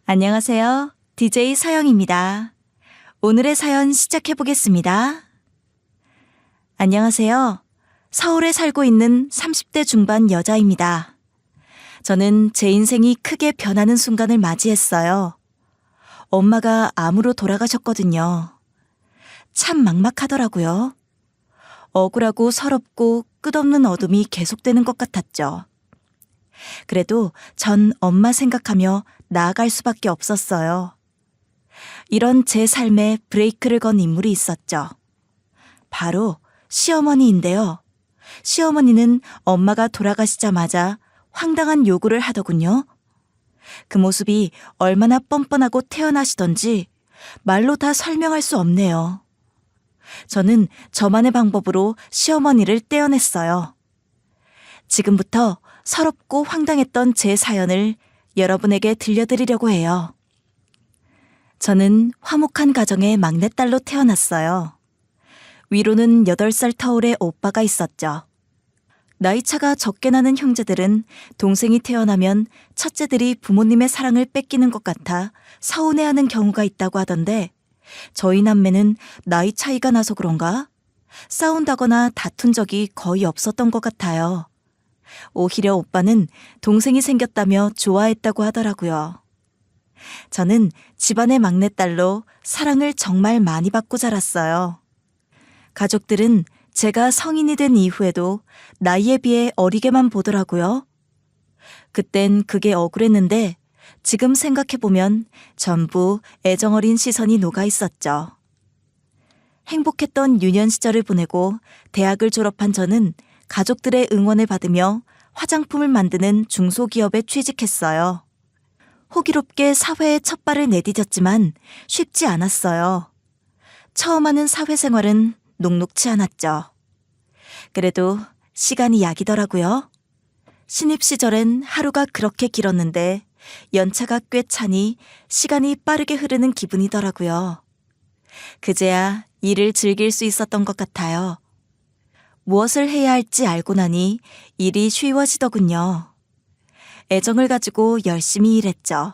안녕하세요. DJ 서영입니다. 오늘의 사연 시작해 보겠습니다. 안녕하세요. 서울에 살고 있는 30대 중반 여자입니다. 저는 제 인생이 크게 변하는 순간을 맞이했어요. 엄마가 암으로 돌아가셨거든요. 참 막막하더라고요. 억울하고 서럽고 끝없는 어둠이 계속되는 것 같았죠. 그래도 전 엄마 생각하며 나아갈 수밖에 없었어요. 이런 제 삶에 브레이크를 건 인물이 있었죠. 바로 시어머니인데요. 시어머니는 엄마가 돌아가시자마자 황당한 요구를 하더군요. 그 모습이 얼마나 뻔뻔하고 태어나시던지 말로 다 설명할 수 없네요. 저는 저만의 방법으로 시어머니를 떼어냈어요. 지금부터 서럽고 황당했던 제 사연을 여러분에게 들려드리려고 해요. 저는 화목한 가정의 막내딸로 태어났어요. 위로는 8살 터울의 오빠가 있었죠. 나이차가 적게 나는 형제들은 동생이 태어나면 첫째들이 부모님의 사랑을 뺏기는 것 같아 서운해하는 경우가 있다고 하던데 저희 남매는 나이 차이가 나서 그런가? 싸운다거나 다툰 적이 거의 없었던 것 같아요. 오히려 오빠는 동생이 생겼다며 좋아했다고 하더라고요. 저는 집안의 막내딸로 사랑을 정말 많이 받고 자랐어요. 가족들은 제가 성인이 된 이후에도 나이에 비해 어리게만 보더라고요. 그땐 그게 억울했는데 지금 생각해보면 전부 애정어린 시선이 녹아 있었죠. 행복했던 유년 시절을 보내고 대학을 졸업한 저는 가족들의 응원을 받으며 화장품을 만드는 중소기업에 취직했어요. 호기롭게 사회에 첫 발을 내디뎠지만 쉽지 않았어요. 처음 하는 사회생활은 녹록치 않았죠. 그래도 시간이 약이더라고요. 신입 시절엔 하루가 그렇게 길었는데 연차가 꽤 차니 시간이 빠르게 흐르는 기분이더라고요. 그제야 일을 즐길 수 있었던 것 같아요. 무엇을 해야 할지 알고 나니 일이 쉬워지더군요. 애정을 가지고 열심히 일했죠.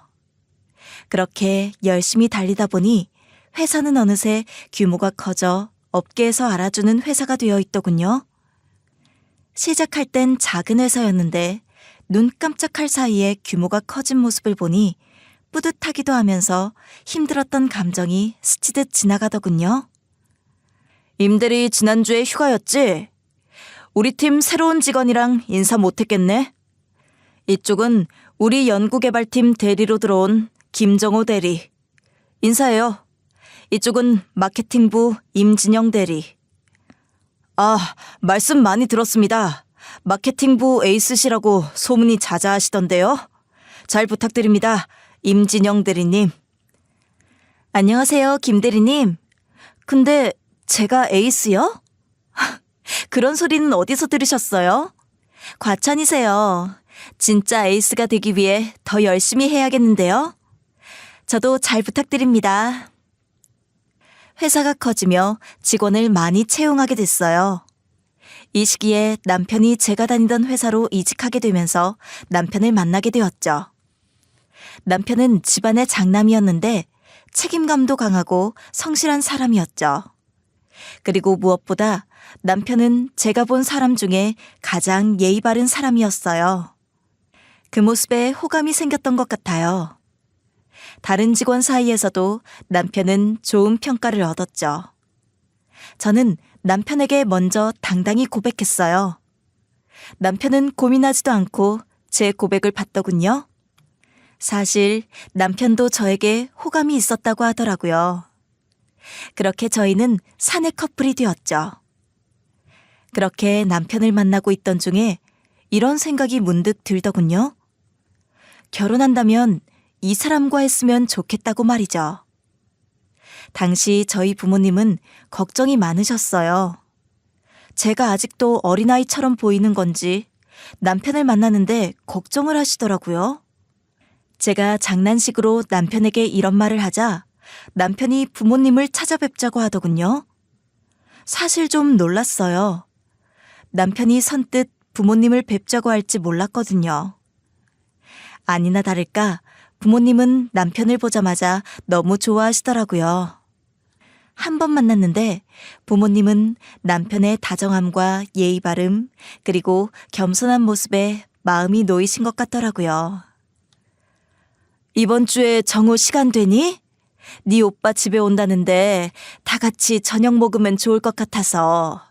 그렇게 열심히 달리다 보니 회사는 어느새 규모가 커져 업계에서 알아주는 회사가 되어 있더군요. 시작할 땐 작은 회사였는데 눈 깜짝할 사이에 규모가 커진 모습을 보니 뿌듯하기도 하면서 힘들었던 감정이 스치듯 지나가더군요. 임대리 지난주에 휴가였지? 우리 팀 새로운 직원이랑 인사 못했겠네? 이쪽은 우리 연구개발팀 대리로 들어온 김정호 대리. 인사해요. 이쪽은 마케팅부 임진영 대리. 말씀 많이 들었습니다. 마케팅부 에이스시라고 소문이 자자하시던데요. 잘 부탁드립니다. 임진영 대리님. 안녕하세요, 김 대리님. 근데 제가 에이스요? 그런 소리는 어디서 들으셨어요? 과찬이세요. 진짜 에이스가 되기 위해 더 열심히 해야겠는데요. 저도 잘 부탁드립니다. 회사가 커지며 직원을 많이 채용하게 됐어요. 이 시기에 남편이 제가 다니던 회사로 이직하게 되면서 남편을 만나게 되었죠. 남편은 집안의 장남이었는데 책임감도 강하고 성실한 사람이었죠. 그리고 무엇보다 남편은 제가 본 사람 중에 가장 예의 바른 사람이었어요. 그 모습에 호감이 생겼던 것 같아요. 다른 직원 사이에서도 남편은 좋은 평가를 얻었죠. 저는 남편에게 먼저 당당히 고백했어요. 남편은 고민하지도 않고 제 고백을 받더군요. 사실 남편도 저에게 호감이 있었다고 하더라고요. 그렇게 저희는 사내 커플이 되었죠. 그렇게 남편을 만나고 있던 중에 이런 생각이 문득 들더군요. 결혼한다면 이 사람과 했으면 좋겠다고 말이죠. 당시 저희 부모님은 걱정이 많으셨어요. 제가 아직도 어린아이처럼 보이는 건지 남편을 만나는데 걱정을 하시더라고요. 제가 장난식으로 남편에게 이런 말을 하자 남편이 부모님을 찾아뵙자고 하더군요. 사실 좀 놀랐어요. 남편이 선뜻 부모님을 뵙자고 할지 몰랐거든요. 아니나 다를까 부모님은 남편을 보자마자 너무 좋아하시더라고요. 한 번 만났는데 부모님은 남편의 다정함과 예의 바름, 그리고 겸손한 모습에 마음이 놓이신 것 같더라고요. 이번 주에 정오 시간 되니? 네 오빠 집에 온다는데 다 같이 저녁 먹으면 좋을 것 같아서.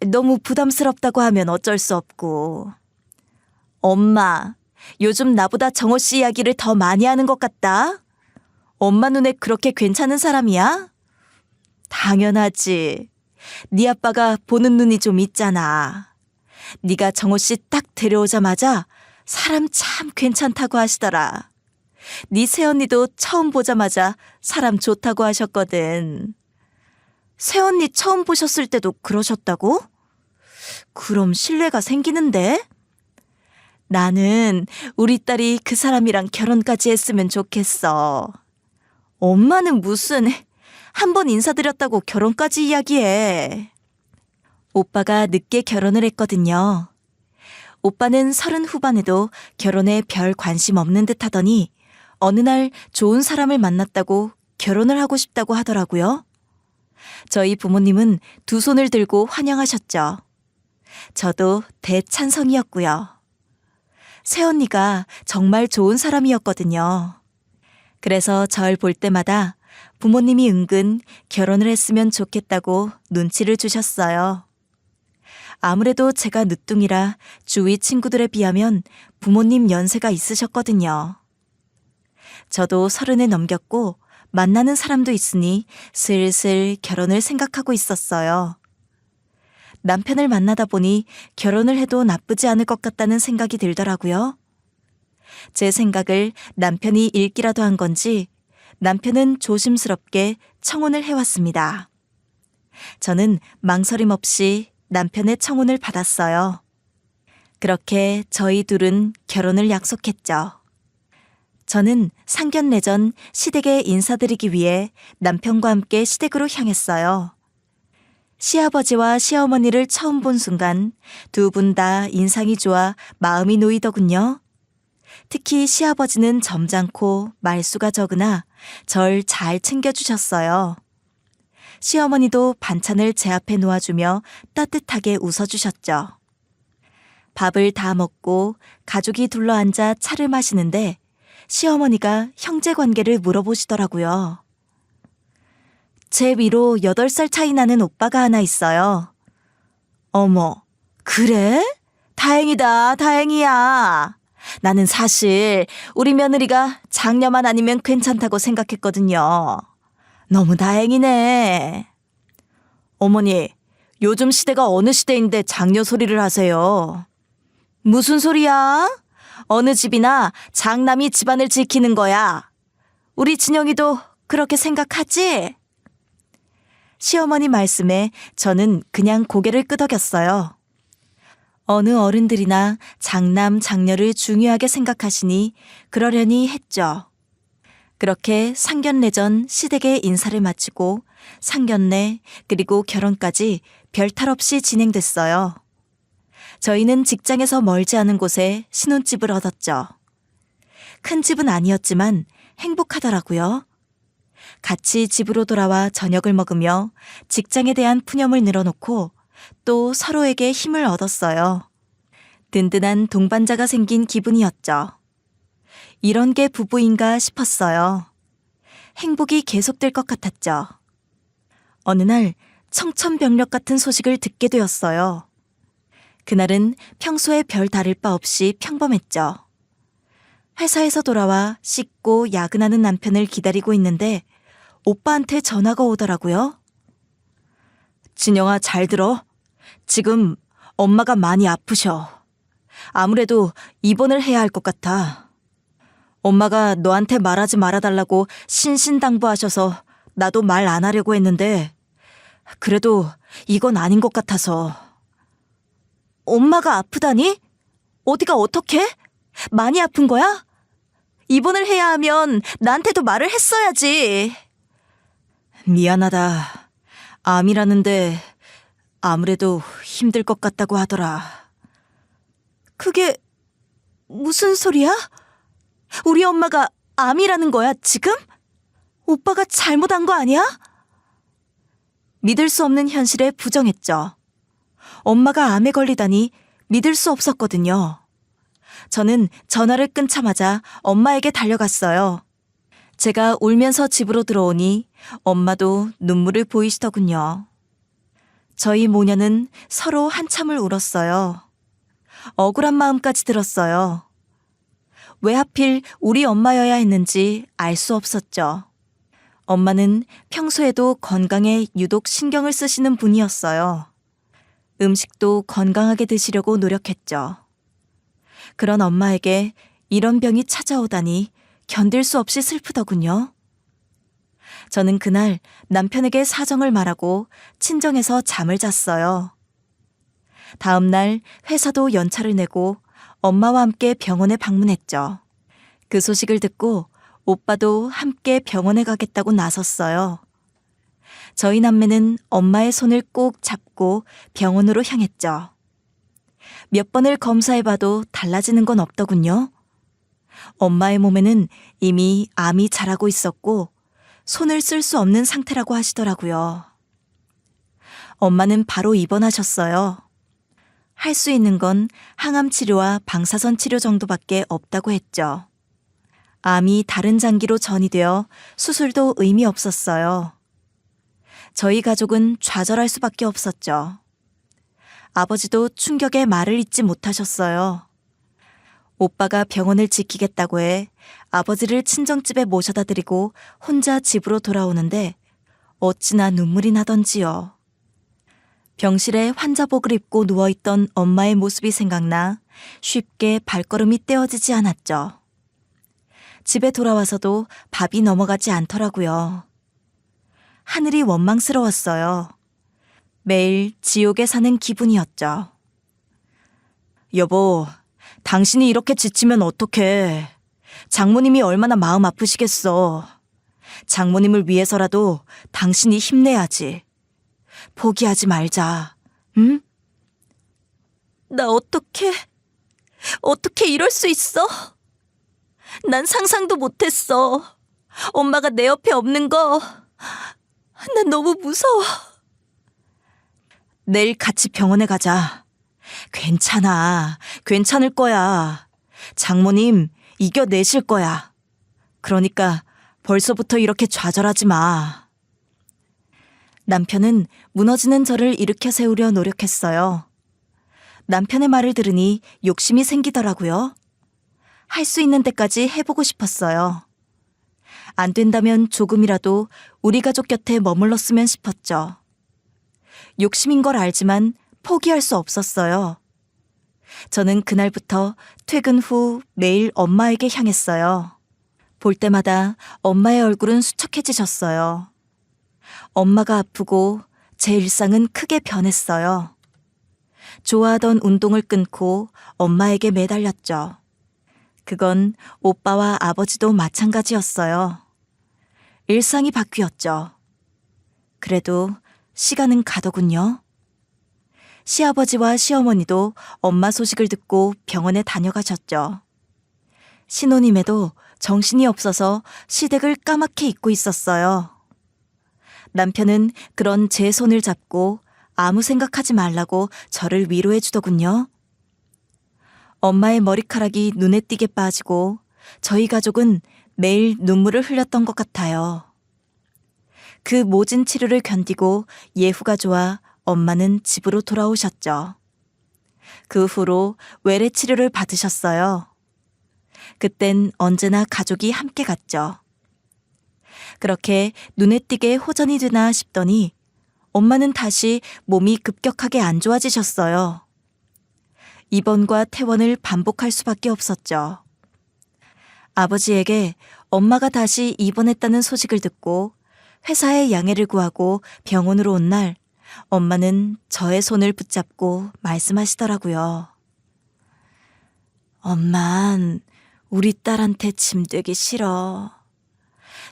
너무 부담스럽다고 하면 어쩔 수 없고. 엄마, 요즘 나보다 정호 씨 이야기를 더 많이 하는 것 같다. 엄마 눈에 그렇게 괜찮은 사람이야? 당연하지. 네 아빠가 보는 눈이 좀 있잖아. 네가 정호 씨 딱 데려오자마자 사람 참 괜찮다고 하시더라. 네 새언니도 처음 보자마자 사람 좋다고 하셨거든. 새언니 처음 보셨을 때도 그러셨다고? 그럼 신뢰가 생기는데? 나는 우리 딸이 그 사람이랑 결혼까지 했으면 좋겠어. 엄마는 무슨 한 번 인사드렸다고 결혼까지 이야기해. 오빠가 늦게 결혼을 했거든요. 오빠는 30 후반에도 결혼에 별 관심 없는 듯 하더니 어느 날 좋은 사람을 만났다고 결혼을 하고 싶다고 하더라고요. 저희 부모님은 두 손을 들고 환영하셨죠. 저도 대찬성이었고요. 새언니가 정말 좋은 사람이었거든요. 그래서 절 볼 때마다 부모님이 은근 결혼을 했으면 좋겠다고 눈치를 주셨어요. 아무래도 제가 늦둥이라 주위 친구들에 비하면 부모님 연세가 있으셨거든요. 저도 30을 넘겼고 만나는 사람도 있으니 슬슬 결혼을 생각하고 있었어요. 남편을 만나다 보니 결혼을 해도 나쁘지 않을 것 같다는 생각이 들더라고요. 제 생각을 남편이 읽기라도 한 건지 남편은 조심스럽게 청혼을 해왔습니다. 저는 망설임 없이 남편의 청혼을 받았어요. 그렇게 저희 둘은 결혼을 약속했죠. 저는 상견례전 시댁에 인사드리기 위해 남편과 함께 시댁으로 향했어요. 시아버지와 시어머니를 처음 본 순간 두 분 다 인상이 좋아 마음이 놓이더군요. 특히 시아버지는 점잖고 말수가 적으나 절 잘 챙겨주셨어요. 시어머니도 반찬을 제 앞에 놓아주며 따뜻하게 웃어주셨죠. 밥을 다 먹고 가족이 둘러앉아 차를 마시는데 시어머니가 형제 관계를 물어보시더라고요. 제 위로 8살 차이 나는 오빠가 하나 있어요. 어머, 그래? 다행이다, 다행이야. 나는 사실 우리 며느리가 장녀만 아니면 괜찮다고 생각했거든요. 너무 다행이네. 어머니, 요즘 시대가 어느 시대인데 장녀 소리를 하세요. 무슨 소리야? 어느 집이나 장남이 집안을 지키는 거야. 우리 진영이도 그렇게 생각하지? 시어머니 말씀에 저는 그냥 고개를 끄덕였어요. 어느 어른들이나 장남, 장녀를 중요하게 생각하시니 그러려니 했죠. 그렇게 상견례 전 시댁에 인사를 마치고 상견례 그리고 결혼까지 별탈 없이 진행됐어요. 저희는 직장에서 멀지 않은 곳에 신혼집을 얻었죠. 큰 집은 아니었지만 행복하더라고요. 같이 집으로 돌아와 저녁을 먹으며 직장에 대한 푸념을 늘어놓고 또 서로에게 힘을 얻었어요. 든든한 동반자가 생긴 기분이었죠. 이런 게 부부인가 싶었어요. 행복이 계속될 것 같았죠. 어느 날 청천벽력 같은 소식을 듣게 되었어요. 그날은 평소에 별 다를 바 없이 평범했죠. 회사에서 돌아와 씻고 야근하는 남편을 기다리고 있는데 오빠한테 전화가 오더라고요. 진영아, 잘 들어. 지금 엄마가 많이 아프셔. 아무래도 입원을 해야 할 것 같아. 엄마가 너한테 말하지 말아달라고 신신당부하셔서 나도 말 안 하려고 했는데 그래도 이건 아닌 것 같아서. 엄마가 아프다니? 어디가 어떻게? 많이 아픈 거야? 입원을 해야 하면 나한테도 말을 했어야지. 미안하다. 암이라는데 아무래도 힘들 것 같다고 하더라. 그게 무슨 소리야? 우리 엄마가 암이라는 거야, 지금? 오빠가 잘못한 거 아니야? 믿을 수 없는 현실에 부정했죠. 엄마가 암에 걸리다니 믿을 수 없었거든요. 저는 전화를 끊자마자 엄마에게 달려갔어요. 제가 울면서 집으로 들어오니 엄마도 눈물을 보이시더군요. 저희 모녀는 서로 한참을 울었어요. 억울한 마음까지 들었어요. 왜 하필 우리 엄마여야 했는지 알 수 없었죠. 엄마는 평소에도 건강에 유독 신경을 쓰시는 분이었어요. 음식도 건강하게 드시려고 노력했죠. 그런 엄마에게 이런 병이 찾아오다니 견딜 수 없이 슬프더군요. 저는 그날 남편에게 사정을 말하고 친정에서 잠을 잤어요. 다음 날 회사도 연차를 내고 엄마와 함께 병원에 방문했죠. 그 소식을 듣고 오빠도 함께 병원에 가겠다고 나섰어요. 저희 남매는 엄마의 손을 꼭 잡고 병원으로 향했죠. 몇 번을 검사해봐도 달라지는 건 없더군요. 엄마의 몸에는 이미 암이 자라고 있었고 손을 쓸 수 없는 상태라고 하시더라고요. 엄마는 바로 입원하셨어요. 할 수 있는 건 항암 치료와 방사선 치료 정도밖에 없다고 했죠. 암이 다른 장기로 전이되어 수술도 의미 없었어요. 저희 가족은 좌절할 수밖에 없었죠. 아버지도 충격에 말을 잇지 못하셨어요. 오빠가 병원을 지키겠다고 해 아버지를 친정집에 모셔다 드리고 혼자 집으로 돌아오는데 어찌나 눈물이 나던지요. 병실에 환자복을 입고 누워있던 엄마의 모습이 생각나 쉽게 발걸음이 떼어지지 않았죠. 집에 돌아와서도 밥이 넘어가지 않더라고요. 하늘이 원망스러웠어요. 매일 지옥에 사는 기분이었죠. 여보, 당신이 이렇게 지치면 어떡해. 장모님이 얼마나 마음 아프시겠어. 장모님을 위해서라도 당신이 힘내야지. 포기하지 말자, 응? 나 어떻게 이럴 수 있어? 난 상상도 못했어. 엄마가 내 옆에 없는 거. 난 너무 무서워. 내일 같이 병원에 가자. 괜찮아. 괜찮을 거야. 장모님 이겨내실 거야. 그러니까 벌써부터 이렇게 좌절하지 마. 남편은 무너지는 저를 일으켜 세우려 노력했어요. 남편의 말을 들으니 욕심이 생기더라고요. 할 수 있는 데까지 해보고 싶었어요. 안 된다면 조금이라도 우리 가족 곁에 머물렀으면 싶었죠. 욕심인 걸 알지만 포기할 수 없었어요. 저는 그날부터 퇴근 후 매일 엄마에게 향했어요. 볼 때마다 엄마의 얼굴은 수척해지셨어요. 엄마가 아프고 제 일상은 크게 변했어요. 좋아하던 운동을 끊고 엄마에게 매달렸죠. 그건 오빠와 아버지도 마찬가지였어요. 일상이 바뀌었죠. 그래도 시간은 가더군요. 시아버지와 시어머니도 엄마 소식을 듣고 병원에 다녀가셨죠. 신혼임에도 정신이 없어서 시댁을 까맣게 잊고 있었어요. 남편은 그런 제 손을 잡고 아무 생각하지 말라고 저를 위로해 주더군요. 엄마의 머리카락이 눈에 띄게 빠지고 저희 가족은 매일 눈물을 흘렸던 것 같아요. 그 모진 치료를 견디고 예후가 좋아 엄마는 집으로 돌아오셨죠. 그 후로 외래 치료를 받으셨어요. 그땐 언제나 가족이 함께 갔죠. 그렇게 눈에 띄게 호전이 되나 싶더니 엄마는 다시 몸이 급격하게 안 좋아지셨어요. 입원과 퇴원을 반복할 수밖에 없었죠. 아버지에게 엄마가 다시 입원했다는 소식을 듣고 회사에 양해를 구하고 병원으로 온 날 엄마는 저의 손을 붙잡고 말씀하시더라고요. 엄만 우리 딸한테 짐 되기 싫어.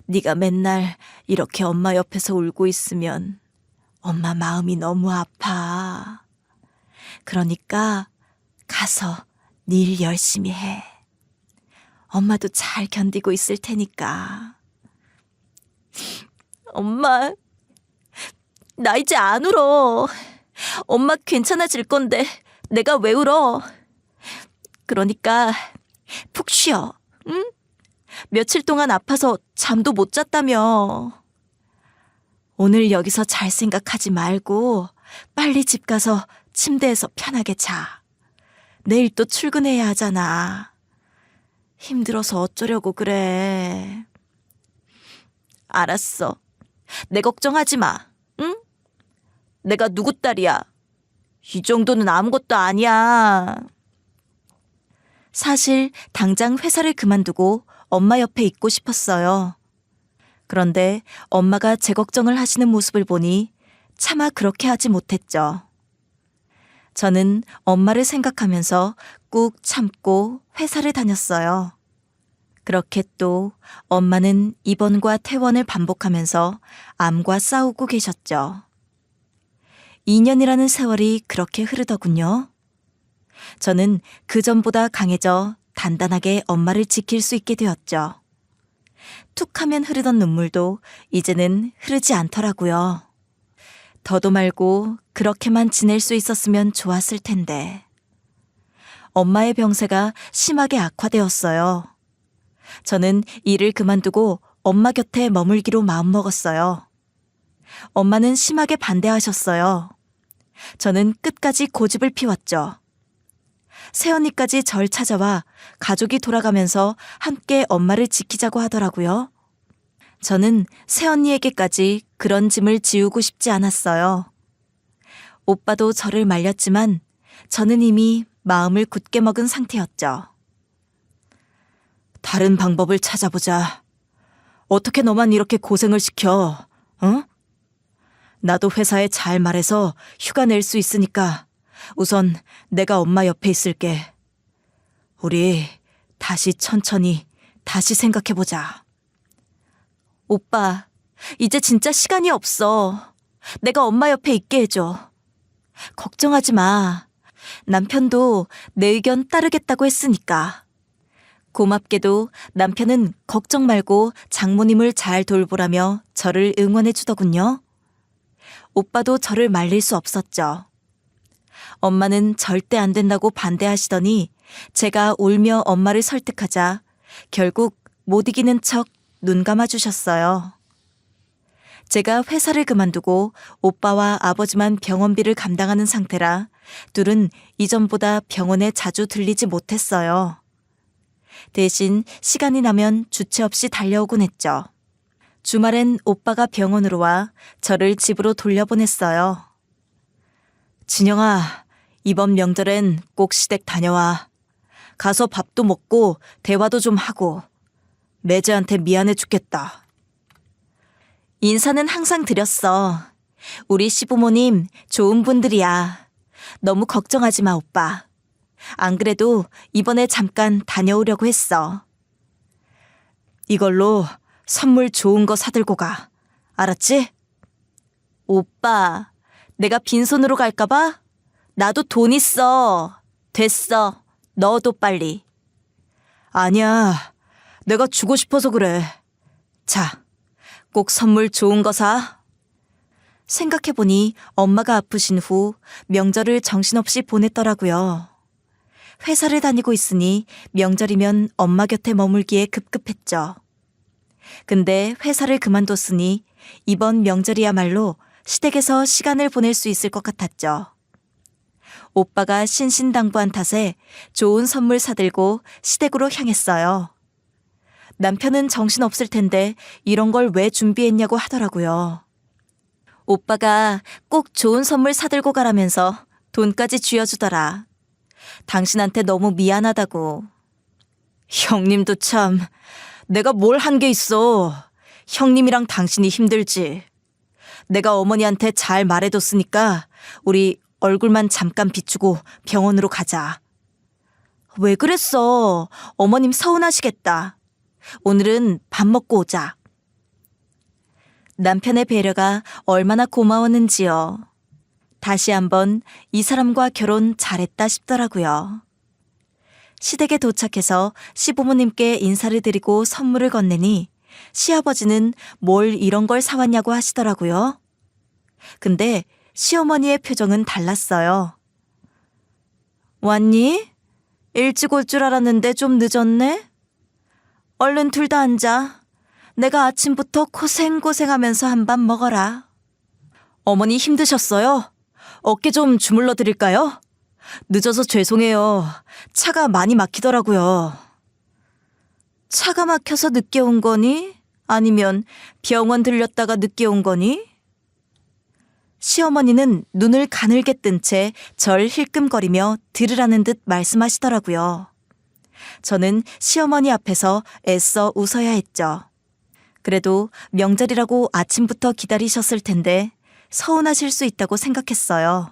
네가 맨날 이렇게 엄마 옆에서 울고 있으면 엄마 마음이 너무 아파. 그러니까 가서 네 일 열심히 해. 엄마도 잘 견디고 있을 테니까. 엄마, 나 이제 안 울어. 엄마 괜찮아질 건데 내가 왜 울어? 그러니까 푹 쉬어, 응? 며칠 동안 아파서 잠도 못 잤다며. 오늘 여기서 잘 생각하지 말고 빨리 집 가서 침대에서 편하게 자. 내일 또 출근해야 하잖아. 힘들어서 어쩌려고 그래. 알았어. 내 걱정하지 마, 응? 내가 누구 딸이야. 이 정도는 아무것도 아니야. 사실 당장 회사를 그만두고 엄마 옆에 있고 싶었어요. 그런데 엄마가 제 걱정을 하시는 모습을 보니 차마 그렇게 하지 못했죠. 저는 엄마를 생각하면서 꾹 참고 회사를 다녔어요. 그렇게 또 엄마는 입원과 퇴원을 반복하면서 암과 싸우고 계셨죠. 2년이라는 세월이 그렇게 흐르더군요. 저는 그전보다 강해져 단단하게 엄마를 지킬 수 있게 되었죠. 툭 하면 흐르던 눈물도 이제는 흐르지 않더라고요. 더도 말고 그렇게만 지낼 수 있었으면 좋았을 텐데. 엄마의 병세가 심하게 악화되었어요. 저는 일을 그만두고 엄마 곁에 머물기로 마음먹었어요. 엄마는 심하게 반대하셨어요. 저는 끝까지 고집을 피웠죠. 새언니까지 절 찾아와 가족이 돌아가면서 함께 엄마를 지키자고 하더라고요. 저는 새언니에게까지 그런 짐을 지우고 싶지 않았어요. 오빠도 저를 말렸지만 저는 이미 마음을 굳게 먹은 상태였죠. 다른 방법을 찾아보자. 어떻게 너만 이렇게 고생을 시켜, 어? 나도 회사에 잘 말해서 휴가 낼 수 있으니까 우선 내가 엄마 옆에 있을게. 우리 다시 천천히 다시 생각해보자. 오빠, 이제 진짜 시간이 없어. 내가 엄마 옆에 있게 해줘. 걱정하지 마. 남편도 내 의견 따르겠다고 했으니까. 고맙게도 남편은 걱정 말고 장모님을 잘 돌보라며 저를 응원해 주더군요. 오빠도 저를 말릴 수 없었죠. 엄마는 절대 안 된다고 반대하시더니 제가 울며 엄마를 설득하자 결국 못 이기는 척 눈 감아주셨어요. 제가 회사를 그만두고 오빠와 아버지만 병원비를 감당하는 상태라 둘은 이전보다 병원에 자주 들리지 못했어요. 대신 시간이 나면 주체 없이 달려오곤 했죠. 주말엔 오빠가 병원으로 와 저를 집으로 돌려보냈어요. 진영아, 이번 명절엔 꼭 시댁 다녀와. 가서 밥도 먹고 대화도 좀 하고. 매제한테 미안해 죽겠다. 인사는 항상 드렸어. 우리 시부모님 좋은 분들이야. 너무 걱정하지 마, 오빠. 안 그래도 이번에 잠깐 다녀오려고 했어. 이걸로 선물 좋은 거 사들고 가. 알았지? 오빠, 내가 빈손으로 갈까 봐? 나도 돈 있어. 됐어. 넣어도 빨리. 아니야. 내가 주고 싶어서 그래. 자, 꼭 선물 좋은 거 사. 생각해보니 엄마가 아프신 후 명절을 정신없이 보냈더라고요. 회사를 다니고 있으니 명절이면 엄마 곁에 머물기에 급급했죠. 근데 회사를 그만뒀으니 이번 명절이야말로 시댁에서 시간을 보낼 수 있을 것 같았죠. 오빠가 신신당부한 탓에 좋은 선물 사들고 시댁으로 향했어요. 남편은 정신없을 텐데 이런 걸 왜 준비했냐고 하더라고요. 오빠가 꼭 좋은 선물 사들고 가라면서 돈까지 쥐어주더라. 당신한테 너무 미안하다고. 형님도 참, 내가 뭘 한 게 있어. 형님이랑 당신이 힘들지. 내가 어머니한테 잘 말해뒀으니까 우리 얼굴만 잠깐 비추고 병원으로 가자. 왜 그랬어? 어머님 서운하시겠다. 오늘은 밥 먹고 오자. 남편의 배려가 얼마나 고마웠는지요. 다시 한번 이 사람과 결혼 잘했다 싶더라고요. 시댁에 도착해서 시부모님께 인사를 드리고 선물을 건네니 시아버지는 뭘 이런 걸 사왔냐고 하시더라고요. 근데 시어머니의 표정은 달랐어요. 왔니? 일찍 올 줄 알았는데 좀 늦었네? 얼른 둘 다 앉아. 내가 아침부터 고생고생하면서 한 밥 먹어라. 어머니 힘드셨어요? 어깨 좀 주물러 드릴까요? 늦어서 죄송해요. 차가 많이 막히더라고요. 차가 막혀서 늦게 온 거니? 아니면 병원 들렸다가 늦게 온 거니? 시어머니는 눈을 가늘게 뜬 채 절 힐끔거리며 들으라는 듯 말씀하시더라고요. 저는 시어머니 앞에서 애써 웃어야 했죠. 그래도 명절이라고 아침부터 기다리셨을 텐데 서운하실 수 있다고 생각했어요.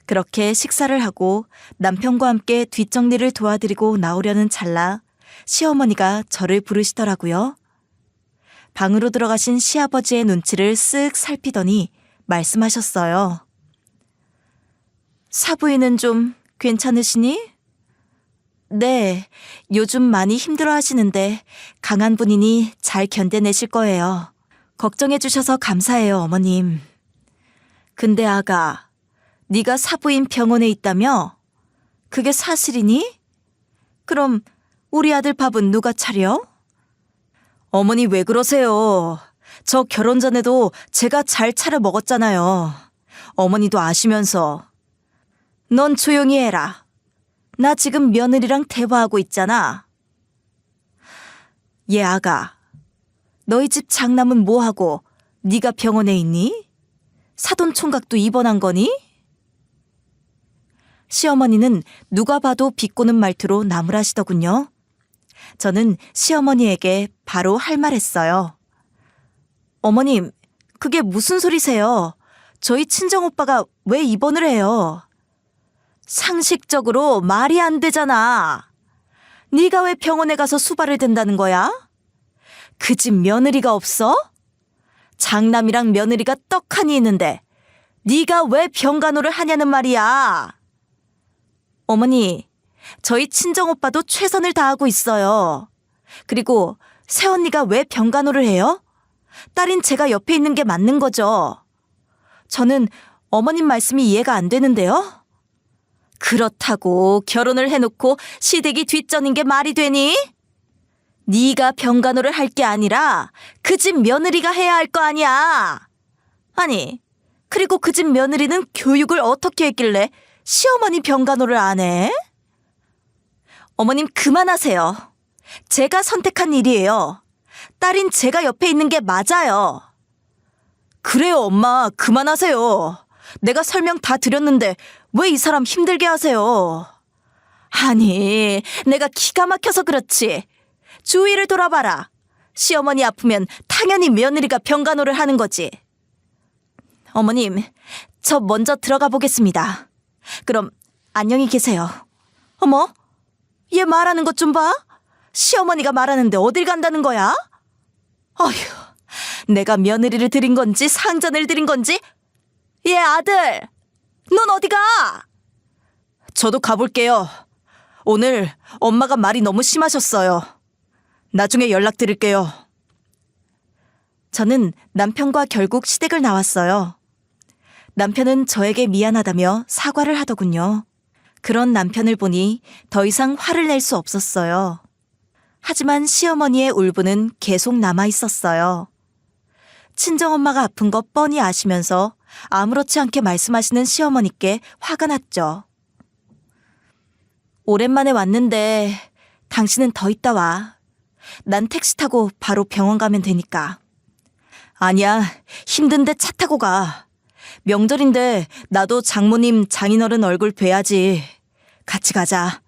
그렇게 식사를 하고 남편과 함께 뒷정리를 도와드리고 나오려는 찰나 시어머니가 저를 부르시더라고요. 방으로 들어가신 시아버지의 눈치를 쓱 살피더니 말씀하셨어요. 사부인은 좀 괜찮으시니? 네, 요즘 많이 힘들어 하시는데 강한 분이니 잘 견뎌내실 거예요. 걱정해 주셔서 감사해요, 어머님. 근데 아가, 네가 사부인 병원에 있다며? 그게 사실이니? 그럼 우리 아들 밥은 누가 차려? 어머니 왜 그러세요? 저 결혼 전에도 제가 잘 차려 먹었잖아요. 어머니도 아시면서. 넌 조용히 해라. 나 지금 며느리랑 대화하고 있잖아. 얘 아가, 너희 집 장남은 뭐하고 네가 병원에 있니? 사돈 총각도 입원한 거니? 시어머니는 누가 봐도 비꼬는 말투로 나무라시더군요. 저는 시어머니에게 바로 할 말했어요. 어머님, 그게 무슨 소리세요? 저희 친정오빠가 왜 입원을 해요? 상식적으로 말이 안 되잖아. 네가 왜 병원에 가서 수발을 든다는 거야? 그 집 며느리가 없어? 장남이랑 며느리가 떡하니 있는데 네가 왜 병간호를 하냐는 말이야. 어머니, 저희 친정오빠도 최선을 다하고 있어요. 그리고 새언니가 왜 병간호를 해요? 딸인 제가 옆에 있는 게 맞는 거죠. 저는 어머님 말씀이 이해가 안 되는데요. 그렇다고 결혼을 해놓고 시댁이 뒷전인 게 말이 되니? 네가 병간호를 할 게 아니라 그 집 며느리가 해야 할 거 아니야. 아니, 그리고 그 집 며느리는 교육을 어떻게 했길래 시어머니 병간호를 안 해? 어머님 그만하세요. 제가 선택한 일이에요. 딸인 제가 옆에 있는 게 맞아요. 그래요, 엄마. 그만하세요. 내가 설명 다 드렸는데 왜 이 사람 힘들게 하세요? 아니, 내가 기가 막혀서 그렇지. 주위를 돌아봐라. 시어머니 아프면 당연히 며느리가 병간호를 하는 거지. 어머님, 저 먼저 들어가 보겠습니다. 그럼 안녕히 계세요. 어머, 얘 말하는 것 좀 봐. 시어머니가 말하는데 어딜 간다는 거야? 어휴, 내가 며느리를 들인 건지 상전을 들인 건지. 얘 아들, 넌 어디 가? 저도 가볼게요. 오늘 엄마가 말이 너무 심하셨어요. 나중에 연락드릴게요. 저는 남편과 결국 시댁을 나왔어요. 남편은 저에게 미안하다며 사과를 하더군요. 그런 남편을 보니 더 이상 화를 낼 수 없었어요. 하지만 시어머니의 울분은 계속 남아 있었어요. 친정엄마가 아픈 거 뻔히 아시면서 아무렇지 않게 말씀하시는 시어머니께 화가 났죠. 오랜만에 왔는데 당신은 더 있다 와. 난 택시 타고 바로 병원 가면 되니까. 아니야, 힘든데 차 타고 가. 명절인데 나도 장모님 장인어른 얼굴 뵈야지. 같이 가자.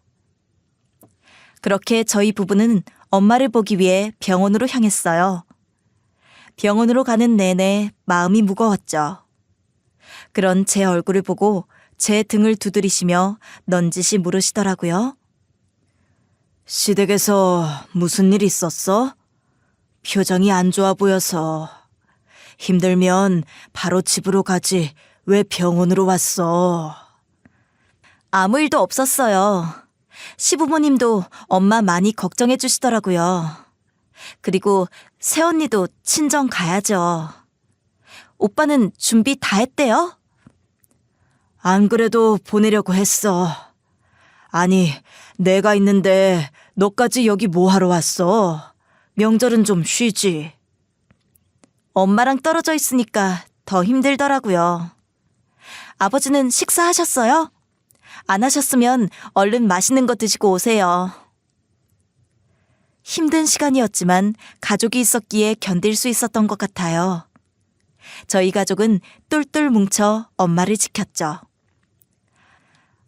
그렇게 저희 부부는 엄마를 보기 위해 병원으로 향했어요. 병원으로 가는 내내 마음이 무거웠죠. 그런 제 얼굴을 보고 제 등을 두드리시며 넌지시 물으시더라고요. 시댁에서 무슨 일 있었어? 표정이 안 좋아 보여서. 힘들면 바로 집으로 가지 왜 병원으로 왔어? 아무 일도 없었어요. 시부모님도 엄마 많이 걱정해 주시더라고요. 그리고 새언니도 친정 가야죠. 오빠는 준비 다 했대요? 안 그래도 보내려고 했어. 아니, 내가 있는데 너까지 여기 뭐하러 왔어? 명절은 좀 쉬지. 엄마랑 떨어져 있으니까 더 힘들더라고요. 아버지는 식사하셨어요? 안 하셨으면 얼른 맛있는 거 드시고 오세요. 힘든 시간이었지만 가족이 있었기에 견딜 수 있었던 것 같아요. 저희 가족은 똘똘 뭉쳐 엄마를 지켰죠.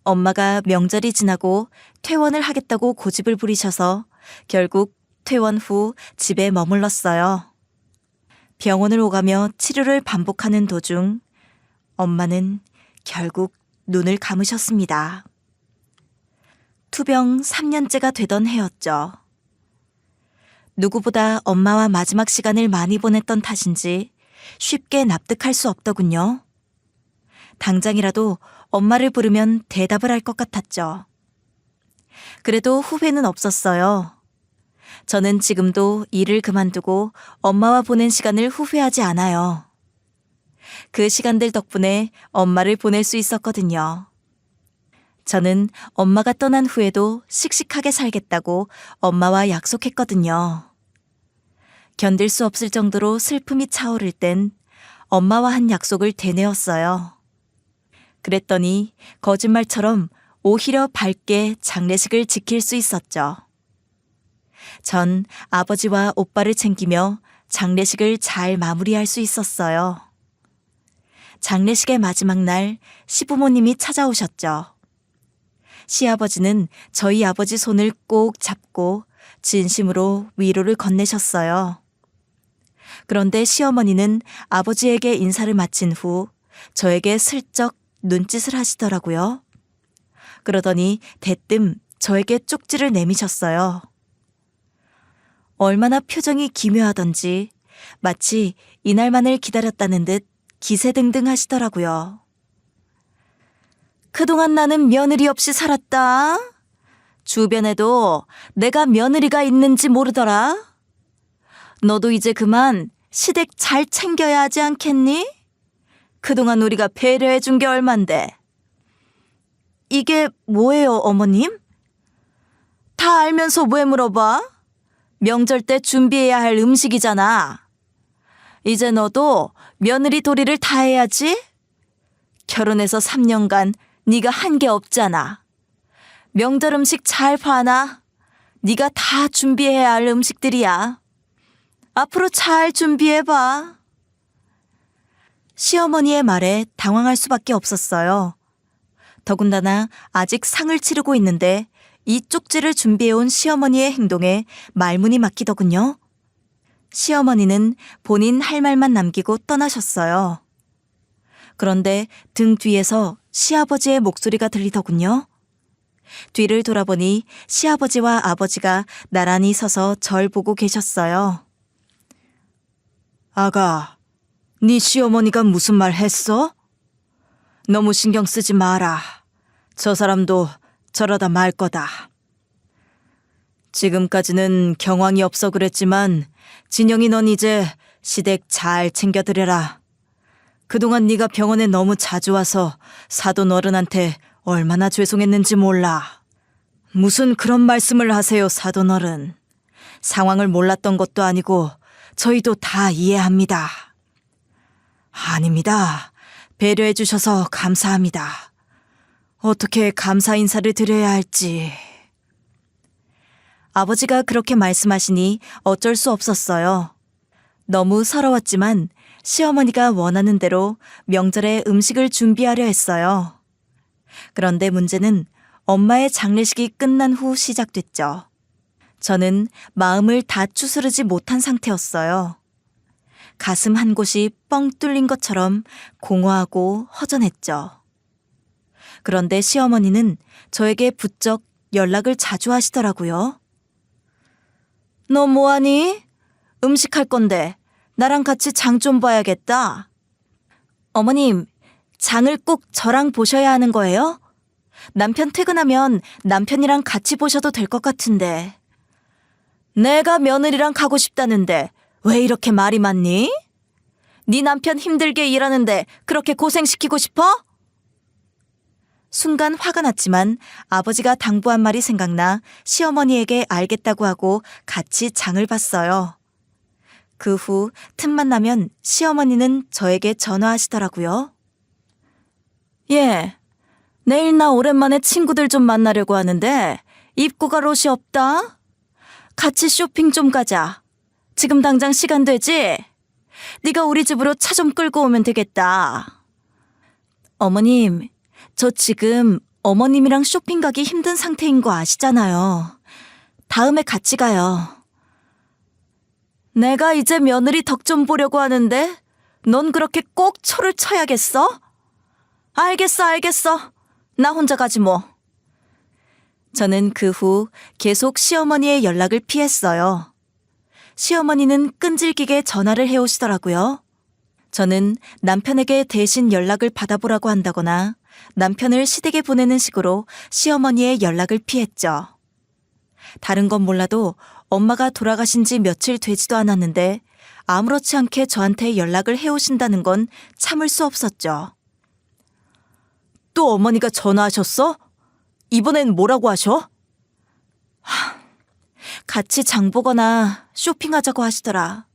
엄마가 명절이 지나고 퇴원을 하겠다고 고집을 부리셔서 결국 퇴원 후 집에 머물렀어요. 병원을 오가며 치료를 반복하는 도중 엄마는 결국 눈을 감으셨습니다. 투병 3년째가 되던 해였죠. 누구보다 엄마와 마지막 시간을 많이 보냈던 탓인지 쉽게 납득할 수 없더군요. 당장이라도 엄마를 부르면 대답을 할 것 같았죠. 그래도 후회는 없었어요. 저는 지금도 일을 그만두고 엄마와 보낸 시간을 후회하지 않아요. 그 시간들 덕분에 엄마를 보낼 수 있었거든요. 저는 엄마가 떠난 후에도 씩씩하게 살겠다고 엄마와 약속했거든요. 견딜 수 없을 정도로 슬픔이 차오를 땐 엄마와 한 약속을 되뇌었어요. 그랬더니 거짓말처럼 오히려 밝게 장례식을 지킬 수 있었죠. 전 아버지와 오빠를 챙기며 장례식을 잘 마무리할 수 있었어요. 장례식의 마지막 날 시부모님이 찾아오셨죠. 시아버지는 저희 아버지 손을 꼭 잡고 진심으로 위로를 건네셨어요. 그런데 시어머니는 아버지에게 인사를 마친 후 저에게 슬쩍 눈짓을 하시더라고요. 그러더니 대뜸 저에게 쪽지를 내미셨어요. 얼마나 표정이 기묘하던지 마치 이날만을 기다렸다는 듯 기세등등 하시더라고요. 그동안 나는 며느리 없이 살았다. 주변에도 내가 며느리가 있는지 모르더라. 너도 이제 그만 시댁 잘 챙겨야 하지 않겠니? 그동안 우리가 배려해 준 게 얼만데. 이게 뭐예요, 어머님? 다 알면서 왜 물어봐? 명절 때 준비해야 할 음식이잖아. 이제 너도 며느리 도리를 다 해야지. 결혼해서 3년간 네가 한 게 없잖아. 명절 음식 잘 봐놔. 네가 다 준비해야 할 음식들이야. 앞으로 잘 준비해봐. 시어머니의 말에 당황할 수밖에 없었어요. 더군다나 아직 상을 치르고 있는데 이 쪽지를 준비해온 시어머니의 행동에 말문이 막히더군요. 시어머니는 본인 할 말만 남기고 떠나셨어요. 그런데 등 뒤에서 시아버지의 목소리가 들리더군요. 뒤를 돌아보니 시아버지와 아버지가 나란히 서서 절 보고 계셨어요. 아가, 네 시어머니가 무슨 말 했어? 너무 신경 쓰지 마라. 저 사람도 저러다 말 거다. 지금까지는 경황이 없어 그랬지만 진영이 넌 이제 시댁 잘 챙겨드려라. 그동안 네가 병원에 너무 자주 와서 사돈 어른한테 얼마나 죄송했는지 몰라. 무슨 그런 말씀을 하세요, 사돈 어른. 상황을 몰랐던 것도 아니고 저희도 다 이해합니다. 아닙니다. 배려해 주셔서 감사합니다. 어떻게 감사 인사를 드려야 할지. 아버지가 그렇게 말씀하시니 어쩔 수 없었어요. 너무 서러웠지만 시어머니가 원하는 대로 명절에 음식을 준비하려 했어요. 그런데 문제는 엄마의 장례식이 끝난 후 시작됐죠. 저는 마음을 다 추스르지 못한 상태였어요. 가슴 한 곳이 뻥 뚫린 것처럼 공허하고 허전했죠. 그런데 시어머니는 저에게 부쩍 연락을 자주 하시더라고요. 너 뭐하니? 음식할 건데 나랑 같이 장 좀 봐야겠다. 어머님, 장을 꼭 저랑 보셔야 하는 거예요? 남편 퇴근하면 남편이랑 같이 보셔도 될 것 같은데. 내가 며느리랑 가고 싶다는데 왜 이렇게 말이 많니? 네 남편 힘들게 일하는데 그렇게 고생시키고 싶어? 순간 화가 났지만 아버지가 당부한 말이 생각나 시어머니에게 알겠다고 하고 같이 장을 봤어요. 그 후 틈만 나면 시어머니는 저에게 전화하시더라고요. 예, 내일 나 오랜만에 친구들 좀 만나려고 하는데 입고 갈 옷이 없다. 같이 쇼핑 좀 가자. 지금 당장 시간 되지? 네가 우리 집으로 차 좀 끌고 오면 되겠다. 어머님, 저 지금 어머님이랑 쇼핑 가기 힘든 상태인 거 아시잖아요. 다음에 같이 가요. 내가 이제 며느리 덕 좀 보려고 하는데 넌 그렇게 꼭 초를 쳐야겠어? 알겠어. 나 혼자 가지 뭐. 저는 그 후 계속 시어머니의 연락을 피했어요. 시어머니는 끈질기게 전화를 해오시더라고요. 저는 남편에게 대신 연락을 받아보라고 한다거나 남편을 시댁에 보내는 식으로 시어머니의 연락을 피했죠. 다른 건 몰라도 엄마가 돌아가신 지 며칠 되지도 않았는데 아무렇지 않게 저한테 연락을 해오신다는 건 참을 수 없었죠. 또 어머니가 전화하셨어? 이번엔 뭐라고 하셔? 같이 장 보거나 쇼핑하자고 하시더라.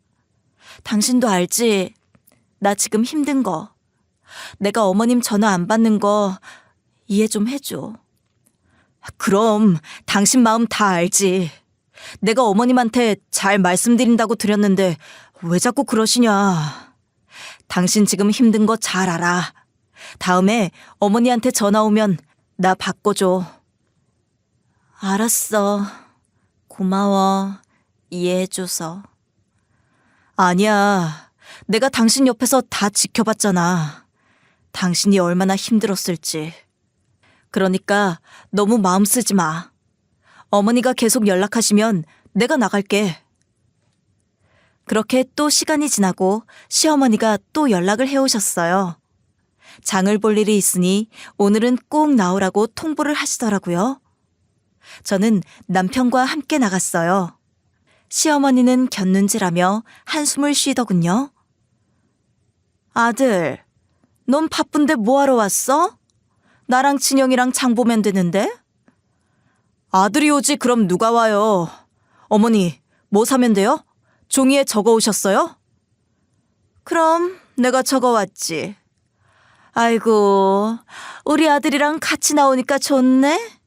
당신도 알지? 나 지금 힘든 거. 내가 어머님 전화 안 받는 거 이해 좀 해줘. 그럼 당신 마음 다 알지. 내가 어머님한테 잘 말씀드린다고 드렸는데 왜 자꾸 그러시냐. 당신 지금 힘든 거 잘 알아. 다음에 어머니한테 전화 오면 나 바꿔줘. 알았어. 고마워. 이해해줘서. 아니야. 내가 당신 옆에서 다 지켜봤잖아. 당신이 얼마나 힘들었을지. 그러니까 너무 마음 쓰지 마. 어머니가 계속 연락하시면 내가 나갈게. 그렇게 또 시간이 지나고 시어머니가 또 연락을 해오셨어요. 장을 볼 일이 있으니 오늘은 꼭 나오라고 통보를 하시더라고요. 저는 남편과 함께 나갔어요. 시어머니는 곁눈질하며 한숨을 쉬더군요. 아들, 넌 바쁜데 뭐하러 왔어? 나랑 진영이랑 장 보면 되는데? 아들이 오지 그럼 누가 와요? 어머니, 뭐 사면 돼요? 종이에 적어 오셨어요? 그럼 내가 적어왔지. 아이고, 우리 아들이랑 같이 나오니까 좋네.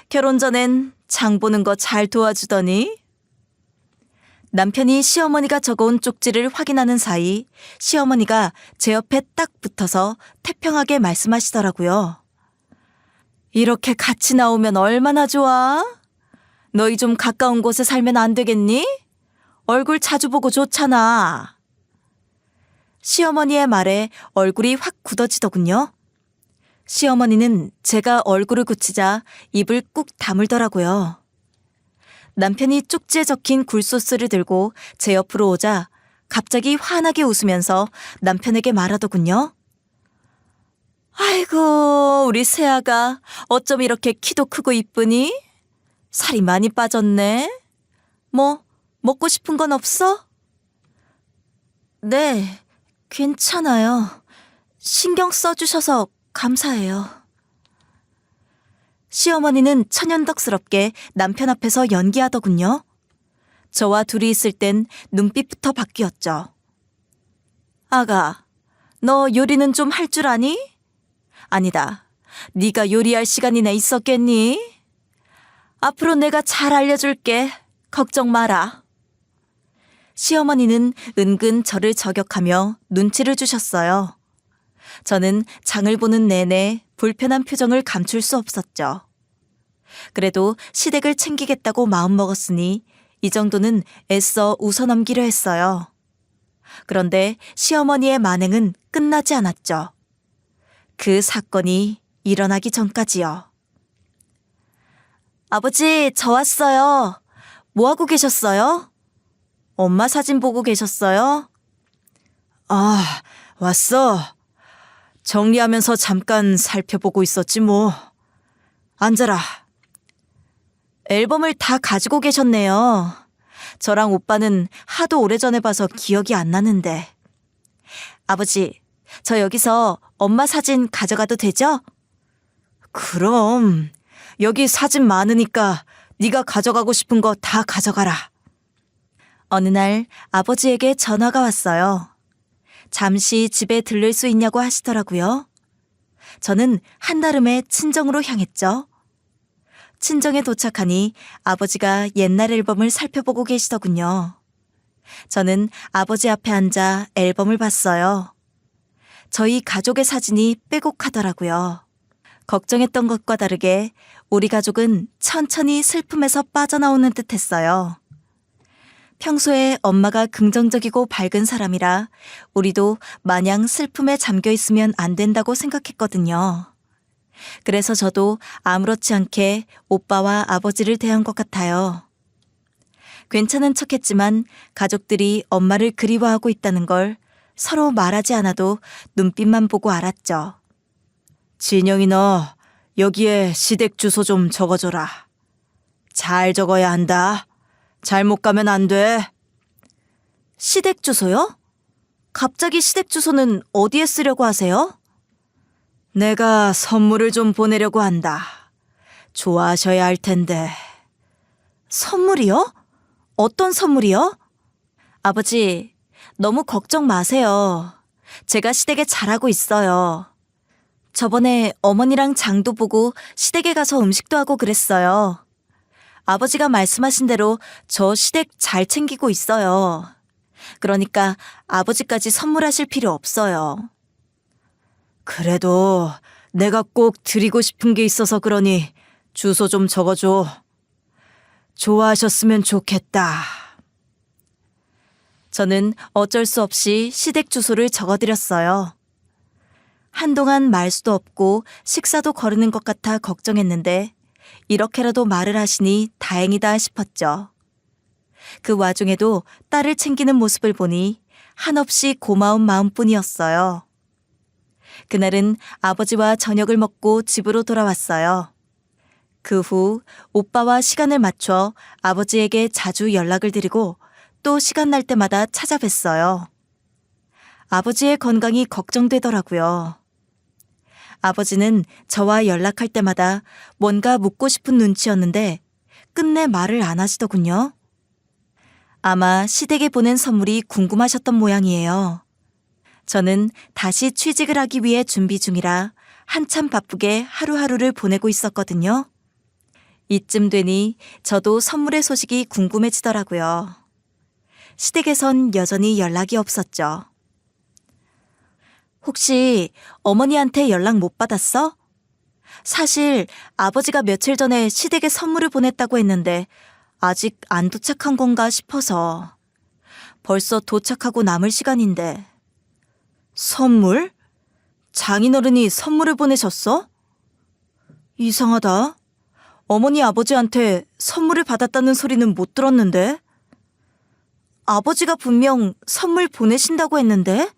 결혼 전엔 장 보는 거 잘 도와주더니. 남편이 시어머니가 적어온 쪽지를 확인하는 사이 시어머니가 제 옆에 딱 붙어서 태평하게 말씀하시더라고요. 이렇게 같이 나오면 얼마나 좋아? 너희 좀 가까운 곳에 살면 안 되겠니? 얼굴 자주 보고 좋잖아. 시어머니의 말에 얼굴이 확 굳어지더군요. 시어머니는 제가 얼굴을 굳히자 입을 꾹 다물더라고요. 남편이 쪽지에 적힌 굴소스를 들고 제 옆으로 오자 갑자기 환하게 웃으면서 남편에게 말하더군요. 아이고, 우리 새아가 어쩜 이렇게 키도 크고 이쁘니? 살이 많이 빠졌네. 뭐, 먹고 싶은 건 없어? 네, 괜찮아요. 신경 써주셔서 감사해요. 시어머니는 천연덕스럽게 남편 앞에서 연기하더군요. 저와 둘이 있을 땐 눈빛부터 바뀌었죠. 아가, 너 요리는 좀 할 줄 아니? 아니다. 네가 요리할 시간이나 있었겠니? 앞으로 내가 잘 알려줄게. 걱정 마라. 시어머니는 은근 저를 저격하며 눈치를 주셨어요. 저는 장을 보는 내내 불편한 표정을 감출 수 없었죠. 그래도 시댁을 챙기겠다고 마음먹었으니 이 정도는 애써 웃어넘기려 했어요. 그런데 시어머니의 만행은 끝나지 않았죠. 그 사건이 일어나기 전까지요. 아버지, 저 왔어요. 뭐 하고 계셨어요? 엄마 사진 보고 계셨어요? 아, 왔어. 정리하면서 잠깐 살펴보고 있었지 뭐. 앉아라. 앨범을 다 가지고 계셨네요. 저랑 오빠는 하도 오래전에 봐서 기억이 안 나는데. 아버지, 저 여기서 엄마 사진 가져가도 되죠? 그럼. 여기 사진 많으니까 네가 가져가고 싶은 거 다 가져가라. 어느 날 아버지에게 전화가 왔어요. 잠시 집에 들를 수 있냐고 하시더라고요. 저는 한달음에 친정으로 향했죠. 친정에 도착하니 아버지가 옛날 앨범을 살펴보고 계시더군요. 저는 아버지 앞에 앉아 앨범을 봤어요. 저희 가족의 사진이 빼곡하더라고요. 걱정했던 것과 다르게 우리 가족은 천천히 슬픔에서 빠져나오는 듯했어요. 평소에 엄마가 긍정적이고 밝은 사람이라 우리도 마냥 슬픔에 잠겨 있으면 안 된다고 생각했거든요. 그래서 저도 아무렇지 않게 오빠와 아버지를 대한 것 같아요. 괜찮은 척했지만 가족들이 엄마를 그리워하고 있다는 걸 서로 말하지 않아도 눈빛만 보고 알았죠. 진영이 너 여기에 시댁 주소 좀 적어줘라. 잘 적어야 한다. 잘못 가면 안 돼. 시댁 주소요? 갑자기 시댁 주소는 어디에 쓰려고 하세요? 내가 선물을 좀 보내려고 한다. 좋아하셔야 할 텐데. 선물이요? 어떤 선물이요? 아버지, 너무 걱정 마세요. 제가 시댁에 잘하고 있어요. 저번에 어머니랑 장도 보고 시댁에 가서 음식도 하고 그랬어요. 아버지가 말씀하신 대로 저 시댁 잘 챙기고 있어요. 그러니까 아버지까지 선물하실 필요 없어요. 그래도 내가 꼭 드리고 싶은 게 있어서 그러니 주소 좀 적어줘. 좋아하셨으면 좋겠다. 저는 어쩔 수 없이 시댁 주소를 적어드렸어요. 한동안 말 수도 없고 식사도 거르는 것 같아 걱정했는데 이렇게라도 말을 하시니 다행이다 싶었죠. 그 와중에도 딸을 챙기는 모습을 보니 한없이 고마운 마음뿐이었어요. 그날은 아버지와 저녁을 먹고 집으로 돌아왔어요. 그 후 오빠와 시간을 맞춰 아버지에게 자주 연락을 드리고 또 시간 날 때마다 찾아뵀어요. 아버지의 건강이 걱정되더라고요. 아버지는 저와 연락할 때마다 뭔가 묻고 싶은 눈치였는데 끝내 말을 안 하시더군요. 아마 시댁에 보낸 선물이 궁금하셨던 모양이에요. 저는 다시 취직을 하기 위해 준비 중이라 한참 바쁘게 하루하루를 보내고 있었거든요. 이쯤 되니 저도 선물의 소식이 궁금해지더라고요. 시댁에선 여전히 연락이 없었죠. 혹시 어머니한테 연락 못 받았어? 사실 아버지가 며칠 전에 시댁에 선물을 보냈다고 했는데 아직 안 도착한 건가 싶어서. 벌써 도착하고 남을 시간인데. 선물? 장인어른이 선물을 보내셨어? 이상하다. 어머니 아버지한테 선물을 받았다는 소리는 못 들었는데. 아버지가 분명 선물 보내신다고 했는데.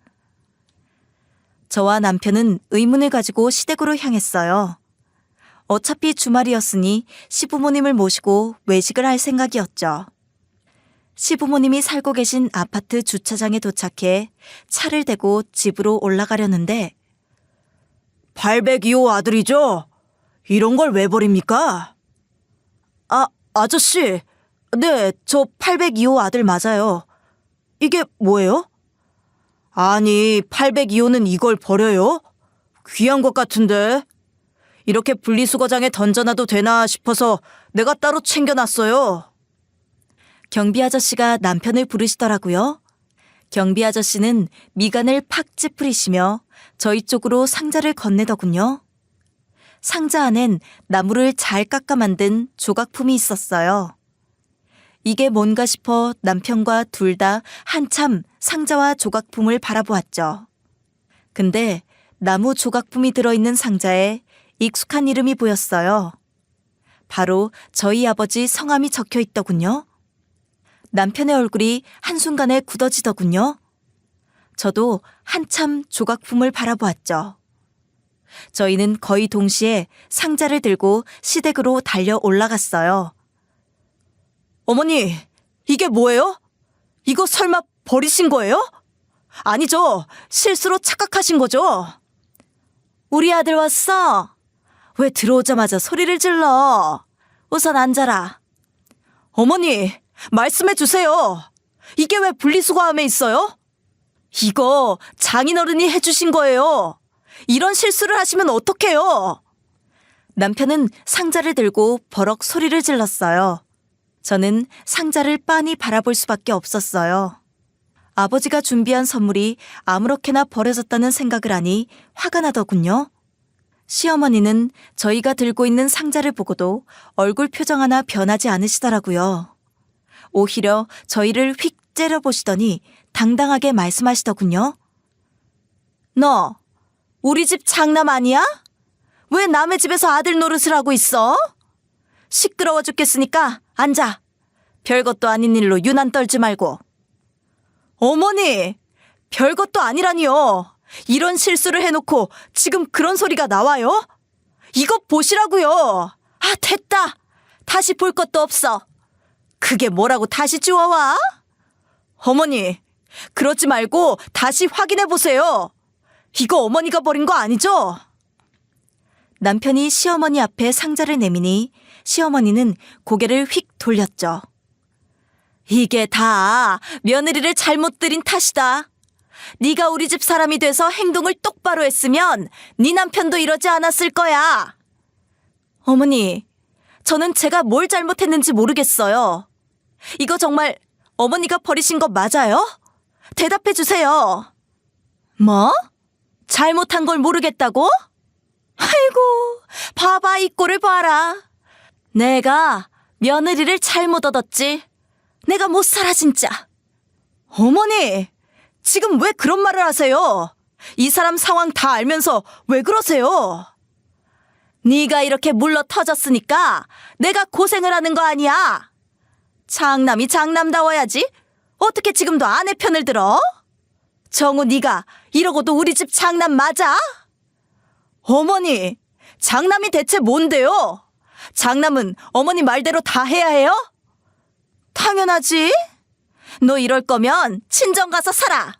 저와 남편은 의문을 가지고 시댁으로 향했어요. 어차피 주말이었으니 시부모님을 모시고 외식을 할 생각이었죠. 시부모님이 살고 계신 아파트 주차장에 도착해 차를 대고 집으로 올라가려는데 802호 아들이죠? 이런 걸 왜 버립니까? 아저씨. 네, 저 802호 아들 맞아요. 이게 뭐예요? 아니, 802호는 이걸 버려요? 귀한 것 같은데. 이렇게 분리수거장에 던져놔도 되나 싶어서 내가 따로 챙겨놨어요. 경비 아저씨가 남편을 부르시더라고요. 경비 아저씨는 미간을 팍 찌푸리시며 저희 쪽으로 상자를 건네더군요. 상자 안엔 나무를 잘 깎아 만든 조각품이 있었어요. 이게 뭔가 싶어 남편과 둘 다 한참 상자와 조각품을 바라보았죠. 근데 나무 조각품이 들어있는 상자에 익숙한 이름이 보였어요. 바로 저희 아버지 성함이 적혀 있더군요. 남편의 얼굴이 한순간에 굳어지더군요. 저도 한참 조각품을 바라보았죠. 저희는 거의 동시에 상자를 들고 시댁으로 달려 올라갔어요. 어머니, 이게 뭐예요? 이거 설마 버리신 거예요? 아니죠. 실수로 착각하신 거죠? 우리 아들 왔어. 왜 들어오자마자 소리를 질러? 우선 앉아라. 어머니, 말씀해 주세요. 이게 왜 분리수거함에 있어요? 이거 장인어른이 해주신 거예요. 이런 실수를 하시면 어떡해요? 남편은 상자를 들고 버럭 소리를 질렀어요. 저는 상자를 빤히 바라볼 수밖에 없었어요. 아버지가 준비한 선물이 아무렇게나 버려졌다는 생각을 하니 화가 나더군요. 시어머니는 저희가 들고 있는 상자를 보고도 얼굴 표정 하나 변하지 않으시더라고요. 오히려 저희를 휙 째려보시더니 당당하게 말씀하시더군요. 너, 우리 집 장남 아니야? 왜 남의 집에서 아들 노릇을 하고 있어? 시끄러워 죽겠으니까 앉아. 별것도 아닌 일로 유난 떨지 말고. 어머니, 별것도 아니라니요. 이런 실수를 해놓고 지금 그런 소리가 나와요? 이거 보시라고요. 아, 됐다. 다시 볼 것도 없어. 그게 뭐라고 다시 주워와? 어머니, 그러지 말고 다시 확인해 보세요. 이거 어머니가 버린 거 아니죠? 남편이 시어머니 앞에 상자를 내미니 시어머니는 고개를 휙 돌렸죠. 이게 다 며느리를 잘못 들인 탓이다. 네가 우리 집 사람이 돼서 행동을 똑바로 했으면 네 남편도 이러지 않았을 거야. 어머니, 저는 제가 뭘 잘못했는지 모르겠어요. 이거 정말 어머니가 버리신 거 맞아요? 대답해 주세요. 뭐? 잘못한 걸 모르겠다고? 아이고, 봐봐, 이 꼴을 봐라. 내가 며느리를 잘못 얻었지. 내가 못 살아 진짜. 어머니, 지금 왜 그런 말을 하세요? 이 사람 상황 다 알면서 왜 그러세요? 네가 이렇게 물러 터졌으니까 내가 고생을 하는 거 아니야. 장남이 장남다워야지. 어떻게 지금도 아내 편을 들어? 정우, 네가 이러고도 우리 집 장남 맞아? 어머니, 장남이 대체 뭔데요? 장남은 어머니 말대로 다 해야 해요? 당연하지. 너 이럴 거면 친정 가서 살아.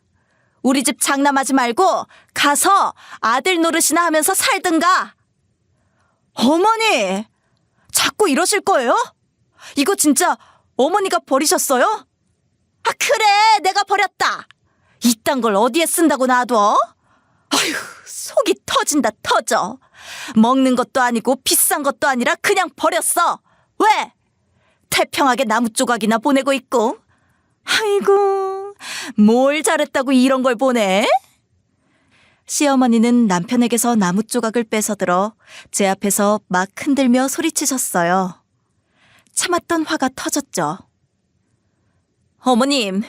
우리 집 장남하지 말고 가서 아들 노릇이나 하면서 살든가. 어머니, 자꾸 이러실 거예요? 이거 진짜 어머니가 버리셨어요? 아, 그래, 내가 버렸다. 이딴 걸 어디에 쓴다고 놔둬? 아휴, 속이 터진다 터져. 먹는 것도 아니고 비싼 것도 아니라 그냥 버렸어. 왜? 태평하게 나무 조각이나 보내고 있고. 아이고, 뭘 잘했다고 이런 걸 보내? 시어머니는 남편에게서 나무 조각을 뺏어들어 제 앞에서 막 흔들며 소리치셨어요. 참았던 화가 터졌죠. 어머님,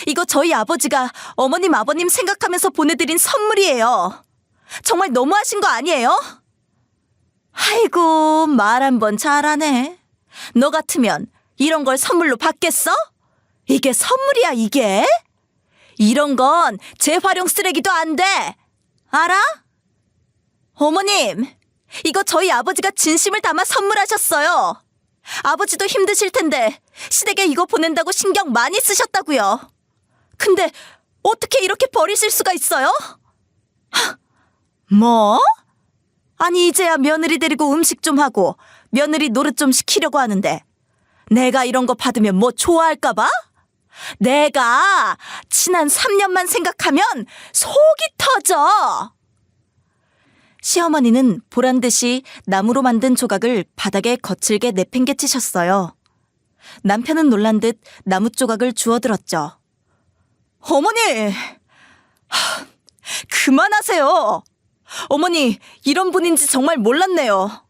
이거 저희 아버지가 어머님 아버님 생각하면서 보내드린 선물이에요. 정말 너무하신 거 아니에요? 아이고, 말 한 번 잘하네. 너 같으면 이런 걸 선물로 받겠어? 이게 선물이야, 이게? 이런 건 재활용 쓰레기도 안 돼. 알아? 어머님, 이거 저희 아버지가 진심을 담아 선물하셨어요. 아버지도 힘드실 텐데 시댁에 이거 보낸다고 신경 많이 쓰셨다고요. 근데 어떻게 이렇게 버리실 수가 있어요? 뭐? 아니, 이제야 며느리 데리고 음식 좀 하고 며느리 노릇 좀 시키려고 하는데 내가 이런 거 받으면 뭐 좋아할까 봐? 내가 지난 3년만 생각하면 속이 터져. 시어머니는 보란듯이 나무로 만든 조각을 바닥에 거칠게 내팽개치셨어요. 남편은 놀란 듯 나무 조각을 주워들었죠. 어머니! 그만하세요. 어머니, 이런 분인지 정말 몰랐네요.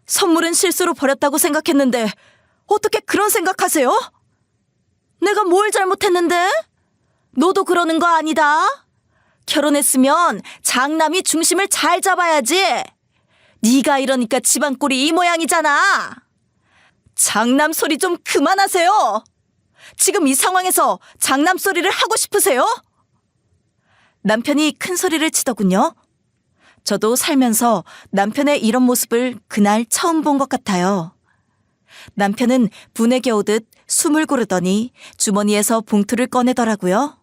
선물은 실수로 버렸다고 생각했는데 어떻게 그런 생각하세요? 내가 뭘 잘못했는데? 너도 그러는 거 아니다. 결혼했으면 장남이 중심을 잘 잡아야지. 네가 이러니까 집안 꼴이 이 모양이잖아. 장남 소리 좀 그만하세요. 지금 이 상황에서 장남 소리를 하고 싶으세요? 남편이 큰 소리를 치더군요. 저도 살면서 남편의 이런 모습을 그날 처음 본 것 같아요. 남편은 분에 겨우듯 숨을 고르더니 주머니에서 봉투를 꺼내더라고요.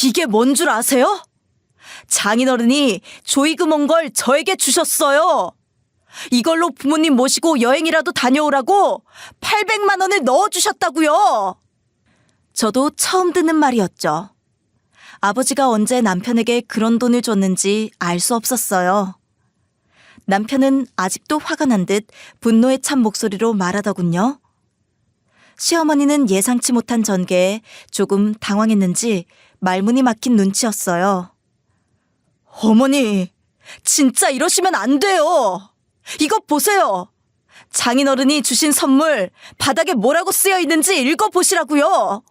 이게 뭔 줄 아세요? 장인어른이 조의금 온 걸 저에게 주셨어요. 이걸로 부모님 모시고 여행이라도 다녀오라고 800만 원을 넣어주셨다고요. 저도 처음 듣는 말이었죠. 아버지가 언제 남편에게 그런 돈을 줬는지 알 수 없었어요. 남편은 아직도 화가 난 듯 분노에 찬 목소리로 말하더군요. 시어머니는 예상치 못한 전개에 조금 당황했는지 말문이 막힌 눈치였어요. 어머니, 진짜 이러시면 안 돼요. 이것 보세요. 장인어른이 주신 선물 바닥에 뭐라고 쓰여 있는지 읽어보시라고요.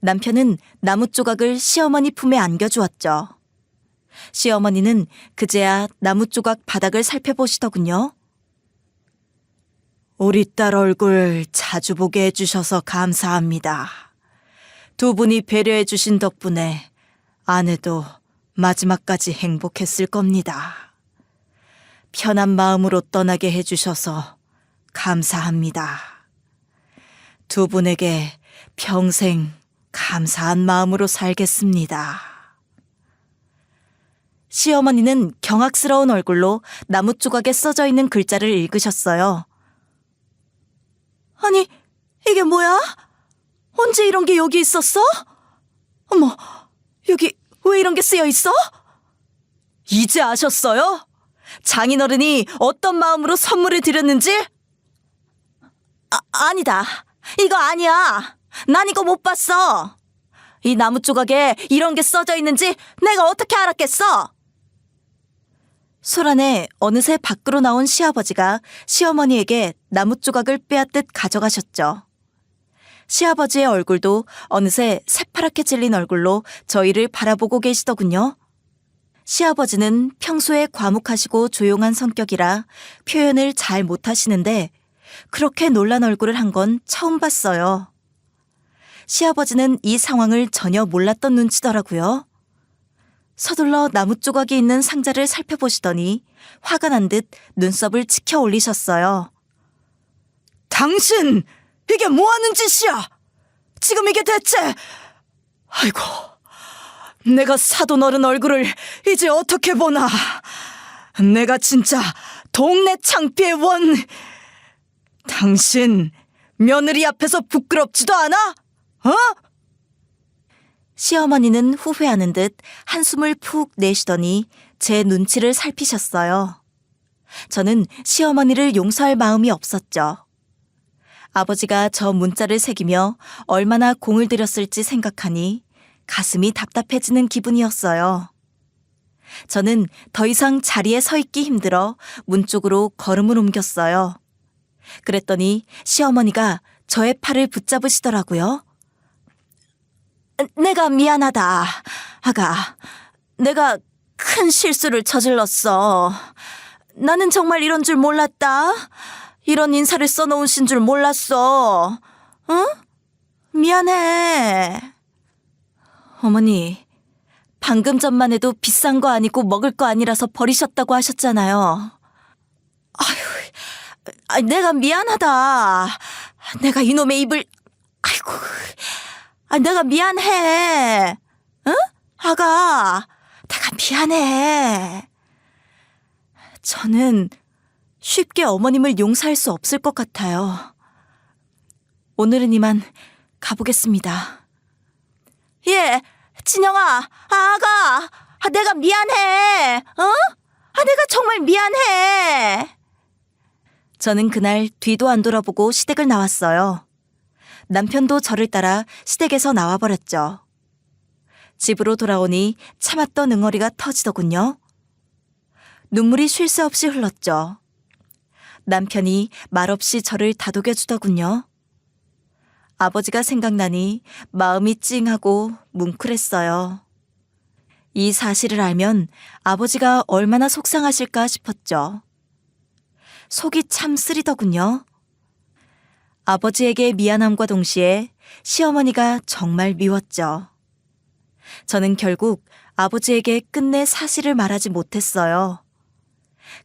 남편은 나무 조각을 시어머니 품에 안겨주었죠. 시어머니는 그제야 나무 조각 바닥을 살펴보시더군요. 우리 딸 얼굴 자주 보게 해주셔서 감사합니다. 두 분이 배려해 주신 덕분에 아내도 마지막까지 행복했을 겁니다. 편한 마음으로 떠나게 해주셔서 감사합니다. 두 분에게 평생 감사한 마음으로 살겠습니다. 시어머니는 경악스러운 얼굴로 나무 조각에 써져 있는 글자를 읽으셨어요. 아니, 이게 뭐야? 언제 이런 게 여기 있었어? 어머, 여기 왜 이런 게 쓰여 있어? 이제 아셨어요? 장인어른이 어떤 마음으로 선물을 드렸는지? 아니다. 이거 아니야. 난 이거 못 봤어. 이 나무 조각에 이런 게 써져 있는지 내가 어떻게 알았겠어? 소란에 어느새 밖으로 나온 시아버지가 시어머니에게 나무 조각을 빼앗듯 가져가셨죠. 시아버지의 얼굴도 어느새 새파랗게 질린 얼굴로 저희를 바라보고 계시더군요. 시아버지는 평소에 과묵하시고 조용한 성격이라 표현을 잘 못하시는데 그렇게 놀란 얼굴을 한 건 처음 봤어요. 시아버지는 이 상황을 전혀 몰랐던 눈치더라고요. 서둘러 나무 조각이 있는 상자를 살펴보시더니 화가 난 듯 눈썹을 치켜 올리셨어요. 당신! 이게 뭐하는 짓이야! 지금 이게 대체! 아이고, 내가 사돈 어른 얼굴을 이제 어떻게 보나! 내가 진짜 동네 창피의 원! 당신 며느리 앞에서 부끄럽지도 않아? 어? 시어머니는 후회하는 듯 한숨을 푹 내쉬더니 제 눈치를 살피셨어요. 저는 시어머니를 용서할 마음이 없었죠. 아버지가 저 문자를 새기며 얼마나 공을 들였을지 생각하니 가슴이 답답해지는 기분이었어요. 저는 더 이상 자리에 서 있기 힘들어 문 쪽으로 걸음을 옮겼어요. 그랬더니 시어머니가 저의 팔을 붙잡으시더라고요. 내가 미안하다, 아가. 내가 큰 실수를 저질렀어. 나는 정말 이런 줄 몰랐다. 이런 인사를 써놓으신 줄 몰랐어. 응? 미안해. 어머니, 방금 전만 해도 비싼 거 아니고 먹을 거 아니라서 버리셨다고 하셨잖아요. 아휴, 내가 미안하다. 내가 이놈의 입을... 아이고, 내가 미안해. 응? 아가, 내가 미안해. 저는 쉽게 어머님을 용서할 수 없을 것 같아요. 오늘은 이만 가보겠습니다. 예, 진영아, 아가, 내가 미안해. 내가 정말 미안해. 저는 그날 뒤도 안 돌아보고 시댁을 나왔어요. 남편도 저를 따라 시댁에서 나와버렸죠. 집으로 돌아오니 참았던 응어리가 터지더군요. 눈물이 쉴 새 없이 흘렀죠. 남편이 말없이 저를 다독여주더군요. 아버지가 생각나니 마음이 찡하고 뭉클했어요. 이 사실을 알면 아버지가 얼마나 속상하실까 싶었죠. 속이 참 쓰리더군요. 아버지에게 미안함과 동시에 시어머니가 정말 미웠죠. 저는 결국 아버지에게 끝내 사실을 말하지 못했어요.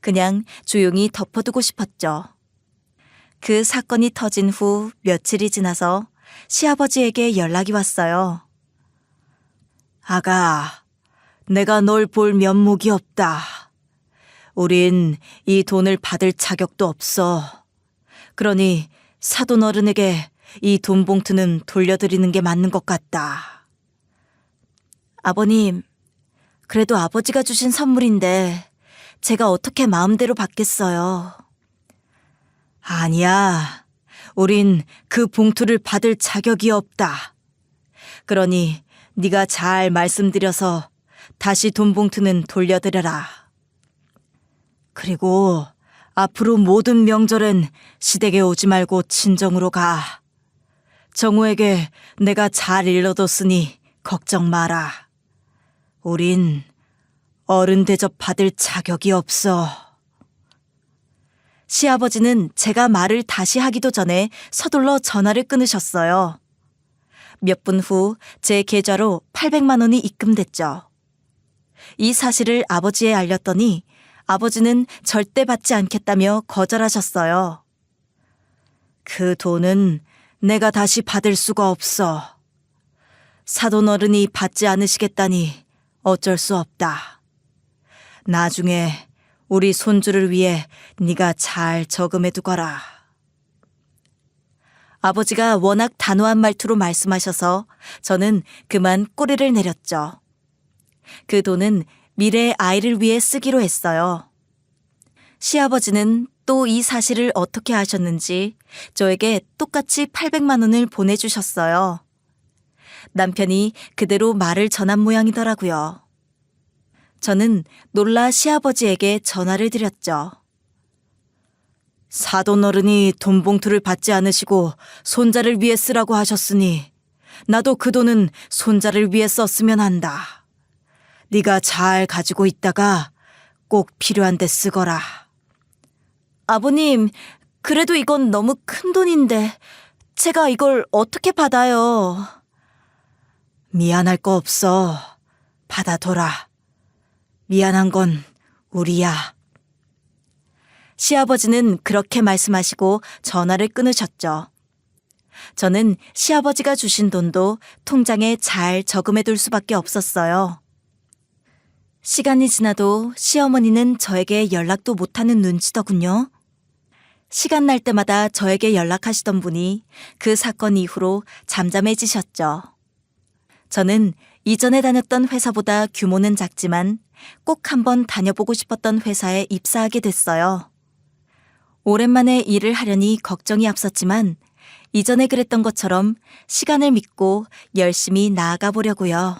그냥 조용히 덮어두고 싶었죠. 그 사건이 터진 후 며칠이 지나서 시아버지에게 연락이 왔어요. 아가, 내가 널 볼 면목이 없다. 우린 이 돈을 받을 자격도 없어. 그러니 사돈 어른에게 이 돈 봉투는 돌려드리는 게 맞는 것 같다. 아버님, 그래도 아버지가 주신 선물인데 제가 어떻게 마음대로 받겠어요. 아니야. 우린 그 봉투를 받을 자격이 없다. 그러니 네가 잘 말씀드려서 다시 돈 봉투는 돌려드려라. 그리고 앞으로 모든 명절엔 시댁에 오지 말고 친정으로 가. 정우에게 내가 잘 일러뒀으니 걱정 마라. 우린 어른 대접 받을 자격이 없어. 시아버지는 제가 말을 다시 하기도 전에 서둘러 전화를 끊으셨어요. 몇 분 후 제 계좌로 800만 원이 입금됐죠. 이 사실을 아버지에 알렸더니 아버지는 절대 받지 않겠다며 거절하셨어요. 그 돈은 내가 다시 받을 수가 없어. 사돈 어른이 받지 않으시겠다니 어쩔 수 없다. 나중에 우리 손주를 위해 네가 잘 저금해 두거라. 아버지가 워낙 단호한 말투로 말씀하셔서 저는 그만 꼬리를 내렸죠. 그 돈은 미래의 아이를 위해 쓰기로 했어요. 시아버지는 또 이 사실을 어떻게 아셨는지 저에게 똑같이 800만 원을 보내주셨어요. 남편이 그대로 말을 전한 모양이더라고요. 저는 놀라 시아버지에게 전화를 드렸죠. 사돈 어른이 돈 봉투를 받지 않으시고 손자를 위해 쓰라고 하셨으니 나도 그 돈은 손자를 위해 썼으면 한다. 네가 잘 가지고 있다가 꼭 필요한 데 쓰거라. 아버님, 그래도 이건 너무 큰 돈인데 제가 이걸 어떻게 받아요? 미안할 거 없어. 받아둬라. 미안한 건 우리야. 시아버지는 그렇게 말씀하시고 전화를 끊으셨죠. 저는 시아버지가 주신 돈도 통장에 잘 저금해 둘 수밖에 없었어요. 시간이 지나도 시어머니는 저에게 연락도 못하는 눈치더군요. 시간 날 때마다 저에게 연락하시던 분이 그 사건 이후로 잠잠해지셨죠. 저는 이전에 다녔던 회사보다 규모는 작지만 꼭 한번 다녀보고 싶었던 회사에 입사하게 됐어요. 오랜만에 일을 하려니 걱정이 앞섰지만 이전에 그랬던 것처럼 시간을 믿고 열심히 나아가 보려고요.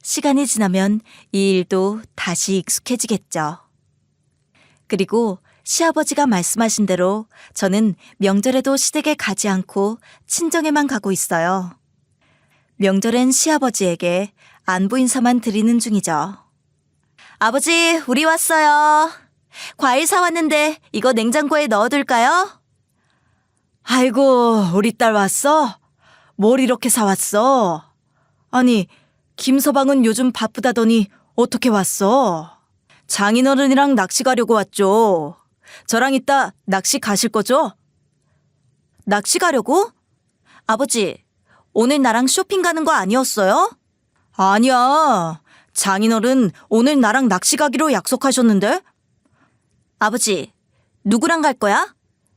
시간이 지나면 이 일도 다시 익숙해지겠죠. 그리고 시아버지가 말씀하신 대로 저는 명절에도 시댁에 가지 않고 친정에만 가고 있어요. 명절엔 시아버지에게 안부 인사만 드리는 중이죠. 아버지, 우리 왔어요. 과일 사왔는데 이거 냉장고에 넣어둘까요? 아이고, 우리 딸 왔어? 뭘 이렇게 사왔어? 아니, 김서방은 요즘 바쁘다더니 어떻게 왔어? 장인어른이랑 낚시 가려고 왔죠. 저랑 이따 낚시 가실 거죠? 낚시 가려고? 아버지, 오늘 나랑 쇼핑 가는 거 아니었어요? 아니야. 장인어른 오늘 나랑 낚시 가기로 약속하셨는데? 아버지, 누구랑 갈 거야?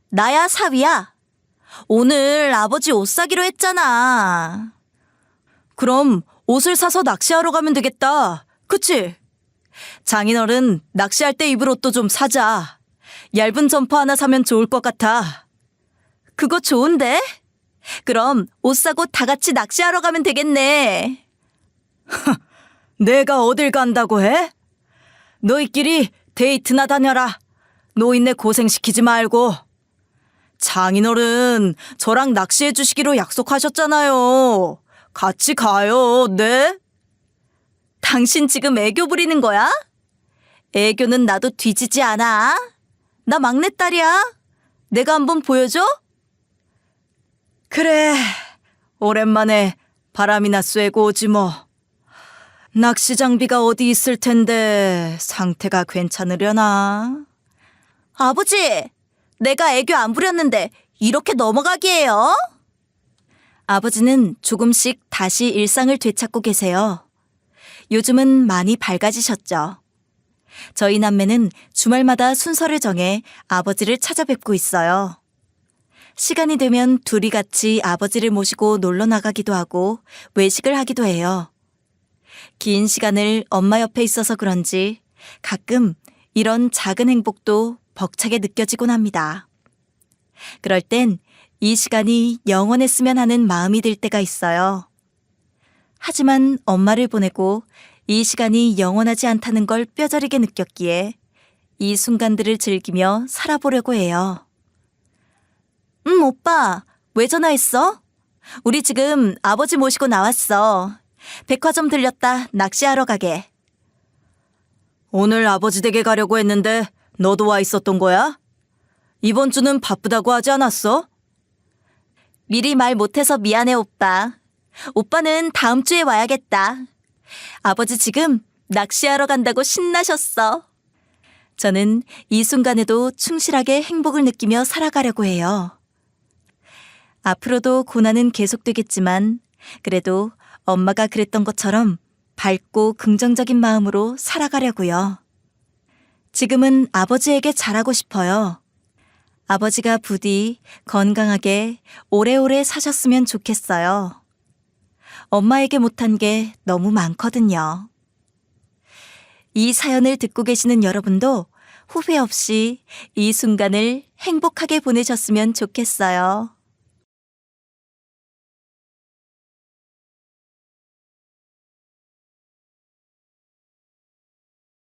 나야, 사위야. 오늘 아버지 옷 사기로 했잖아. 그럼 옷을 사서 낚시하러 가면 되겠다. 그치? 장인어른 낚시할 때 입을 옷도 좀 사자. 얇은 점퍼 하나 사면 좋을 것 같아. 그거 좋은데? 그럼 옷 사고 다 같이 낚시하러 가면 되겠네. 내가 어딜 간다고 해? 너희끼리 데이트나 다녀라. 노인네 고생시키지 말고. 장인어른 저랑 낚시해 주시기로 약속하셨잖아요. 같이 가요, 네? 당신 지금 애교 부리는 거야? 애교는 나도 뒤지지 않아. 나 막내딸이야. 내가 한번 보여줘? 그래, 오랜만에 바람이나 쐬고 오지 뭐. 낚시 장비가 어디 있을 텐데 상태가 괜찮으려나? 아버지, 내가 애교 안 부렸는데 이렇게 넘어가기예요? 아버지는 조금씩 다시 일상을 되찾고 계세요. 요즘은 많이 밝아지셨죠. 저희 남매는 주말마다 순서를 정해 아버지를 찾아뵙고 있어요. 시간이 되면 둘이 같이 아버지를 모시고 놀러 나가기도 하고 외식을 하기도 해요. 긴 시간을 엄마 옆에 있어서 그런지 가끔 이런 작은 행복도 벅차게 느껴지곤 합니다. 그럴 땐 이 시간이 영원했으면 하는 마음이 들 때가 있어요. 하지만 엄마를 보내고 이 시간이 영원하지 않다는 걸 뼈저리게 느꼈기에 이 순간들을 즐기며 살아보려고 해요. 오빠, 왜 전화했어? 우리 지금 아버지 모시고 나왔어. 백화점 들렸다 낚시하러 가게. 오늘 아버지 댁에 가려고 했는데 너도 와 있었던 거야? 이번 주는 바쁘다고 하지 않았어? 미리 말 못해서 미안해, 오빠. 오빠는 다음 주에 와야겠다. 아버지 지금 낚시하러 간다고 신나셨어. 저는 이 순간에도 충실하게 행복을 느끼며 살아가려고 해요. 앞으로도 고난은 계속되겠지만 그래도 엄마가 그랬던 것처럼 밝고 긍정적인 마음으로 살아가려고요. 지금은 아버지에게 잘하고 싶어요. 아버지가 부디 건강하게 오래오래 사셨으면 좋겠어요. 엄마에게 못한 게 너무 많거든요. 이 사연을 듣고 계시는 여러분도 후회 없이 이 순간을 행복하게 보내셨으면 좋겠어요.